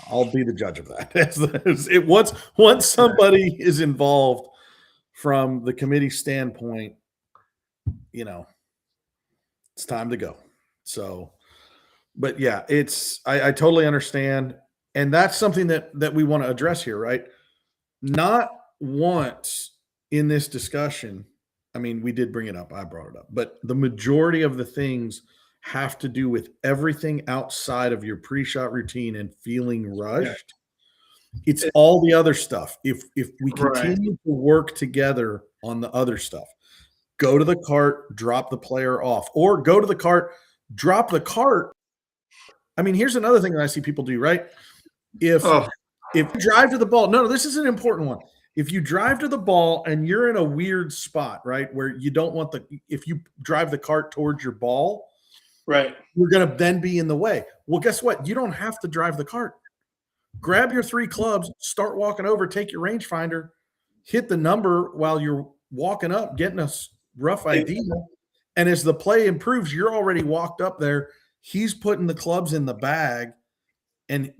I'll be the judge of that. Once somebody is involved from the committee standpoint, it's time to go. So, but yeah, I totally understand. And that's something that we want to address here, right? Not once in this discussion. I mean, we did bring it up. I brought it up. But the majority of the things have to do with everything outside of your pre-shot routine and feeling rushed. Yeah. It's all the other stuff. If we continue to work together on the other stuff, go to the cart, drop the player off, or go to the cart, drop the cart. I mean, here's another thing that I see people do, right? If you drive to the ball, no, this is an important one. If you drive to the ball and you're in a weird spot, right, where you don't want if you drive the cart towards your ball, right, you're going to then be in the way. Well, guess what? You don't have to drive the cart. Grab your 3 clubs, start walking over, take your rangefinder, hit the number while you're walking up, getting a rough idea. And as the play improves, you're already walked up there. He's putting the clubs in the bag, and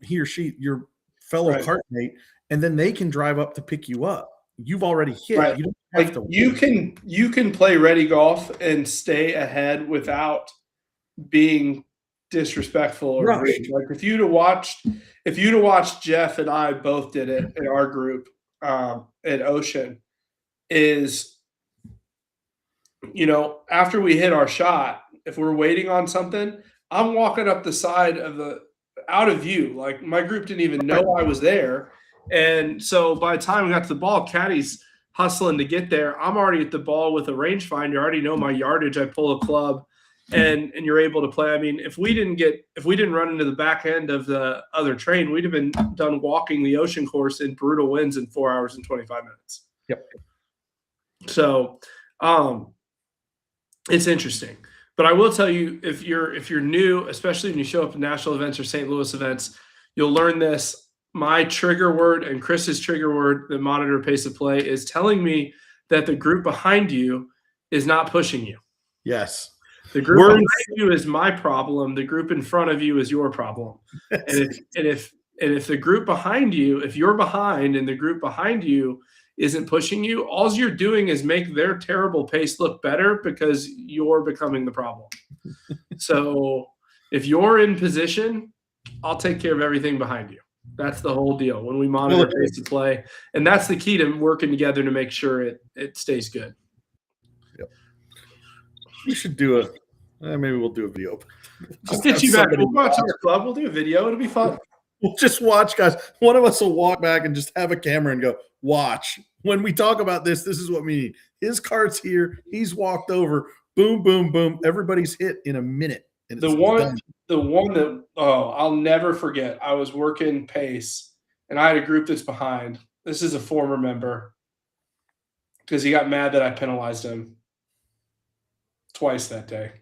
he or she, your fellow cartmate, and then they can drive up to pick you up. You've already hit. Right. You don't have to wait. You can play ready golf and stay ahead without being disrespectful or rude. Like if you'd have watched Jeff and I both did it in our group at Ocean, is after we hit our shot, if we're waiting on something, I'm walking up the side of out of view. Like my group didn't even know I was there. And so by the time we got to the ball, Caddy's hustling to get there. I'm already at the ball with a rangefinder. I already know my yardage. I pull a club and you're able to play. I mean, if we didn't run into the back end of the other train, we'd have been done walking the Ocean course in brutal winds in 4 hours and 25 minutes. Yep. So it's interesting. But I will tell you, if you're new, especially when you show up at national events or St. Louis events, you'll learn this. My trigger word and Chris's trigger word, the monitor pace of play, is telling me that the group behind you is not pushing you. Yes. The group behind you is my problem. The group in front of you is your problem. And if the group behind you, if you're behind and the group behind you isn't pushing you, all you're doing is make their terrible pace look better because you're becoming the problem. So if you're in position, I'll take care of everything behind you. That's the whole deal when we monitor pace of play. And that's the key to working together to make sure it stays good. Yep. We should do maybe we'll do a video. Just get you back. We'll watch our club. We'll do a video. It'll be fun. We'll just watch, guys. One of us will walk back and just have a camera and go, watch. When we talk about this is what we need. His cart's here. He's walked over. Boom, boom, boom. Everybody's hit in a minute. And the one that I'll never forget. I was working pace, and I had a group that's behind. This is a former member because he got mad that I penalized him twice that day,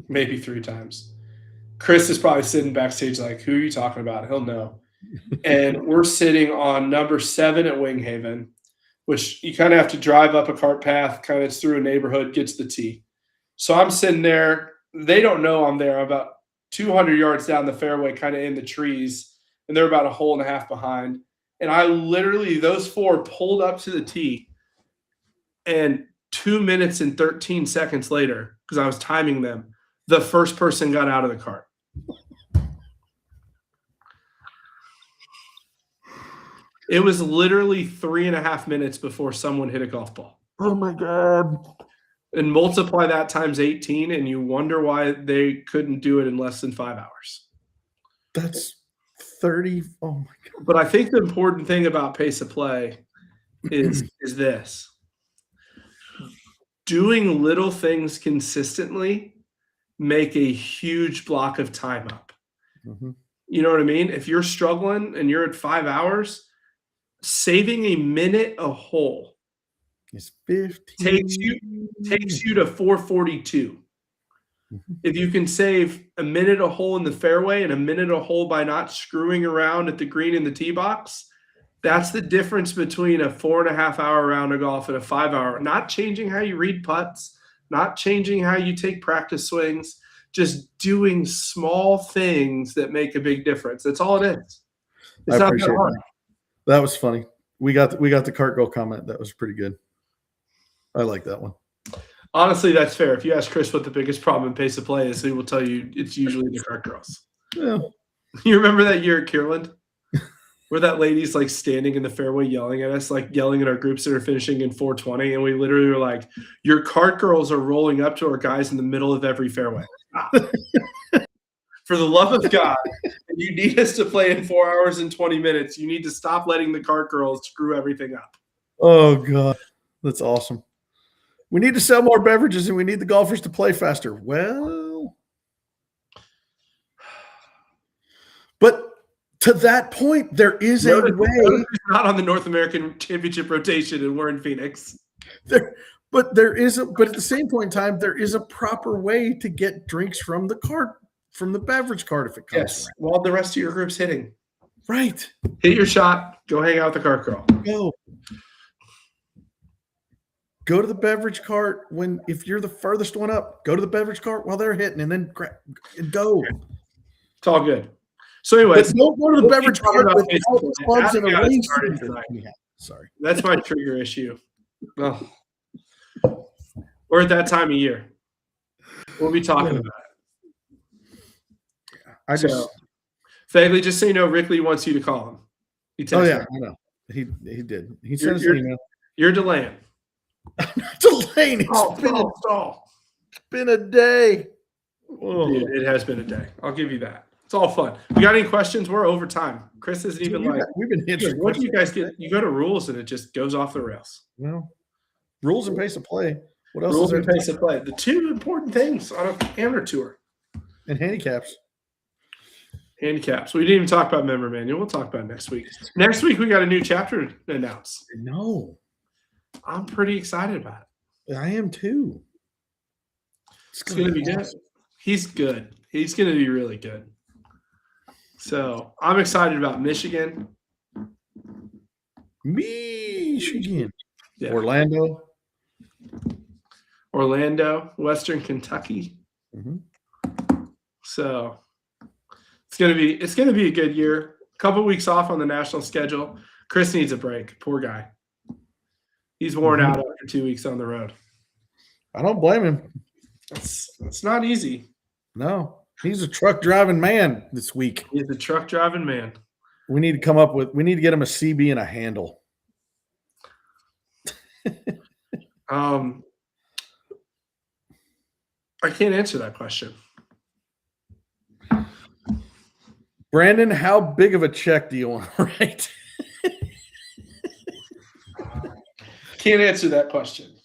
maybe 3 times. Chris is probably sitting backstage like, "Who are you talking about?" He'll know. And we're sitting on number 7 at Winghaven, which you kind of have to drive up a cart path. Kind of it's through a neighborhood, gets the tee. So I'm sitting there. They don't know I'm there. I'm about 200 yards down the fairway, kind of in the trees, and they're about a hole and a half behind. And I literally, those 4 pulled up to the tee, and 2 minutes and 13 seconds later, because I was timing them, the first person got out of the cart. It was literally 3.5 minutes before someone hit a golf ball. Oh my God. and multiply that times 18, and you wonder why they couldn't do it in less than 5 hours. That's 30. Oh my God. But I think the important thing about pace of play is this. Doing little things consistently make a huge block of time up. Mhm. You know what I mean? If you're struggling and you're at 5 hours, saving a minute a hole It's 15. takes you to 442. Mhm. If you can save a minute a hole in the fairway and a minute a hole by not screwing around at the green in the tee box, that's the difference between a 4.5 hour round of golf and a 5 hour. Not changing how you read putts, not changing how you take practice swings, just doing small things that make a big difference. That's all it is. It's I not appreciate that hard. that was funny. We got the cart girl comment. That was pretty good. I like that one. Honestly, that's fair. If you ask Chris what the biggest problem in pace of play is, he will tell you it's usually the cart girls. Yeah. You remember that year at Kierland where that lady's like standing in the fairway yelling at us, like yelling at our groups that are finishing in 420, and we literally were like, your cart girls are rolling up to our guys in the middle of every fairway. For the love of God, if you need us to play in 4 hours and 20 minutes, you need to stop letting the cart girls screw everything up. Oh God, that's awesome. We need to sell more beverages and we need the golfers to play faster. Well, but to that point, there is a Notice way. who's not on the North American Championship rotation, and we're in Phoenix. But at the same point in time, there is a proper way to get drinks from the beverage cart if it comes. Yes, while the rest of your group's hitting. Right. Hit your shot. Go hang out with the cart girl. Go to the beverage cart if you're the furthest one up. Go to the beverage cart while they're hitting, and then go. It's all good. So, anyways, But don't go to the we'll beverage keep talking cart about with Facebook. all the clubs and a That's ring. started tonight. Yeah, sorry. That's my trigger issue. Well, we're at that time of year. We'll be talking about it. I just. So, Fagley, just so you know, Rick Lee wants you to call him. He texted Oh yeah, me. I know. He did. He sent us an email. You're delaying. Delane, Oh, it's been a day. Oh. Dude, it has been a day. I'll give you that. It's all fun. We got any questions? We're over time. Chris isn't even like. We've been answering. What do you guys get? You go to rules and it just goes off the rails. No. Rules and pace of play. What else Rules is and there? pace of play. The two important things on an amateur tour. And handicaps. Handicaps. We didn't even talk about member manual. We'll talk about it next week. Next week we got a new chapter to announce. No. I'm pretty excited about it. I am too. It's going to be good. He's good. He's going to be really good. So I'm excited about Michigan. Michigan. Yeah. Orlando, Western Kentucky. Mm-hmm. So it's gonna be a good year. A couple weeks off on the national schedule. Chris needs a break. Poor guy. He's worn out after 2 weeks on the road. I don't blame him. It's not easy. No. He's a truck driving man this week. He's a truck driving man. We need to get him a CB and a handle. I can't answer that question. Brandon, how big of a check do you want to write? Can't answer that question.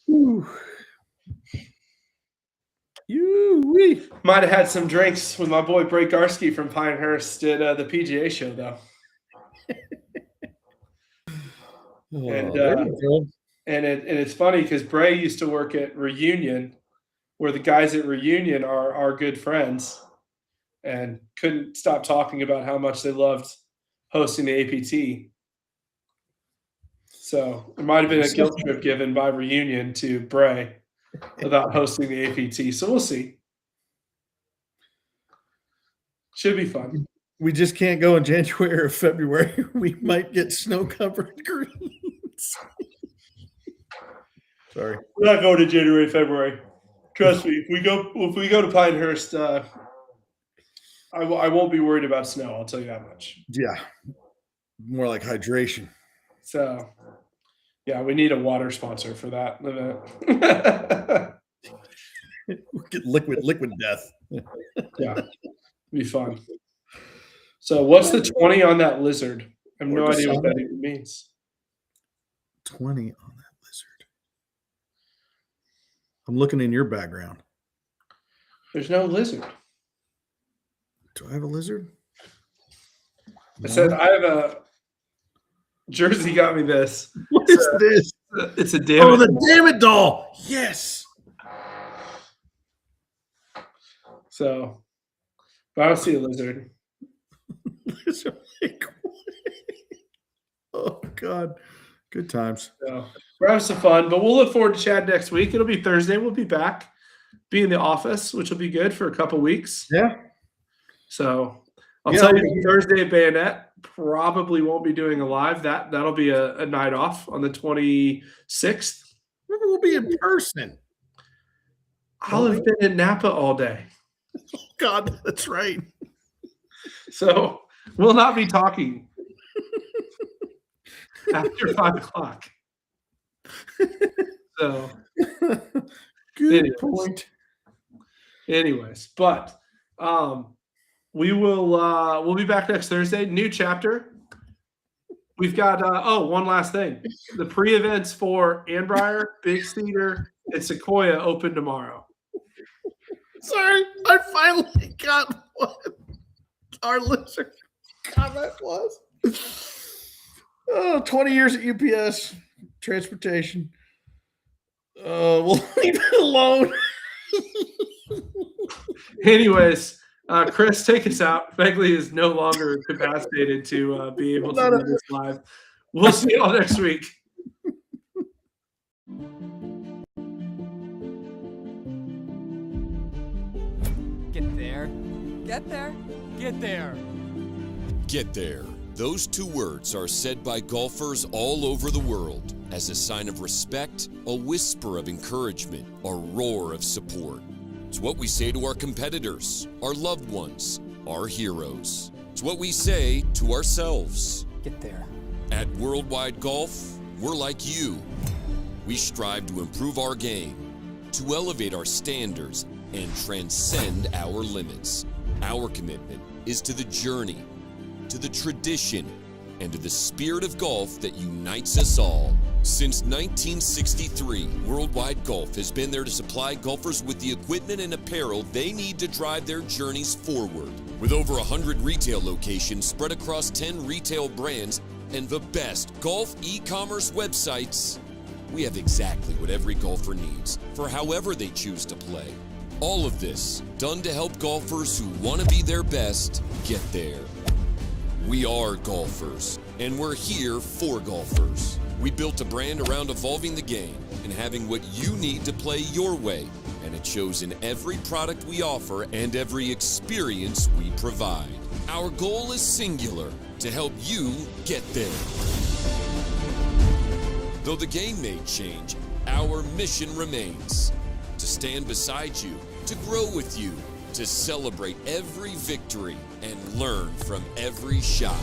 You might have had some drinks with my boy Bray Garski from Pinehurst at the PGA show, though. And it's funny because Bray used to work at Reunion, where the guys at Reunion are good friends, and couldn't stop talking about how much they loved hosting the APT. So there might have been a guilt trip given by Reunion to Bray about hosting the APT. So we'll see. Should be fun. We just can't go in January or February. We might get snow-covered greens. Sorry. We're not going to January, February. Trust me. If we go to Pinehurst, I won't be worried about snow. I'll tell you that much. Yeah. More like hydration. So, yeah, we need a water sponsor for that event. Get liquid death. Yeah, be fun. So what's the 20 on that lizard? I have no Or idea what decide. that even means. 20 on that lizard. I'm looking in your background. There's no lizard. Do I have a lizard? I said I have a Jersey got me this. What is this? It's a damn Oh, it. the damn it doll. Yes. So but I don't see a lizard. Oh God. Good times. So we're having some fun, but we'll look forward to Chad next week. It'll be Thursday. We'll be back, be in the office, which will be good for a couple weeks. Yeah. So I'll Yeah. tell you, Thursday at Bayonet probably won't be doing a live. That'll be a night off on the 26th. We'll be in person. I'll have been in Napa all day, God, that's right. so we'll not be talking after 5 o'clock. So, Good Anyways. point. anyways, but we'll be back next Thursday. New chapter. We've got one last thing. The pre-events for Annbriar, Big Cedar, and Sequoia open tomorrow. Sorry, I finally got what our listener comment was. 20 years at UPS, transportation. We'll leave it alone. Anyways, Chris, take us out. Begley is no longer capacitated to be able to do this live. We'll see you all next week. Get there. Get there. Get there. Get there. Those two words are said by golfers all over the world as a sign of respect, a whisper of encouragement, a roar of support. It's what we say to our competitors, our loved ones, our heroes. It's what we say to ourselves. Get there. At Worldwide Golf, we're like you. We strive to improve our game, to elevate our standards, and transcend our limits. Our commitment is to the journey, to the tradition, and to the spirit of golf that unites us all. Since 1963, Worldwide Golf has been there to supply golfers with the equipment and apparel they need to drive their journeys forward. With over 100 retail locations spread across 10 retail brands and the best golf e-commerce websites, we have exactly what every golfer needs for however they choose to play. All of this done to help golfers who want to be their best get there. We are golfers, and we're here for golfers. We built a brand around evolving the game and having what you need to play your way, and it shows in every product we offer and every experience we provide. Our goal is singular, to help you get there. Though the game may change, our mission remains. To stand beside you, to grow with you, to celebrate every victory and learn from every shot.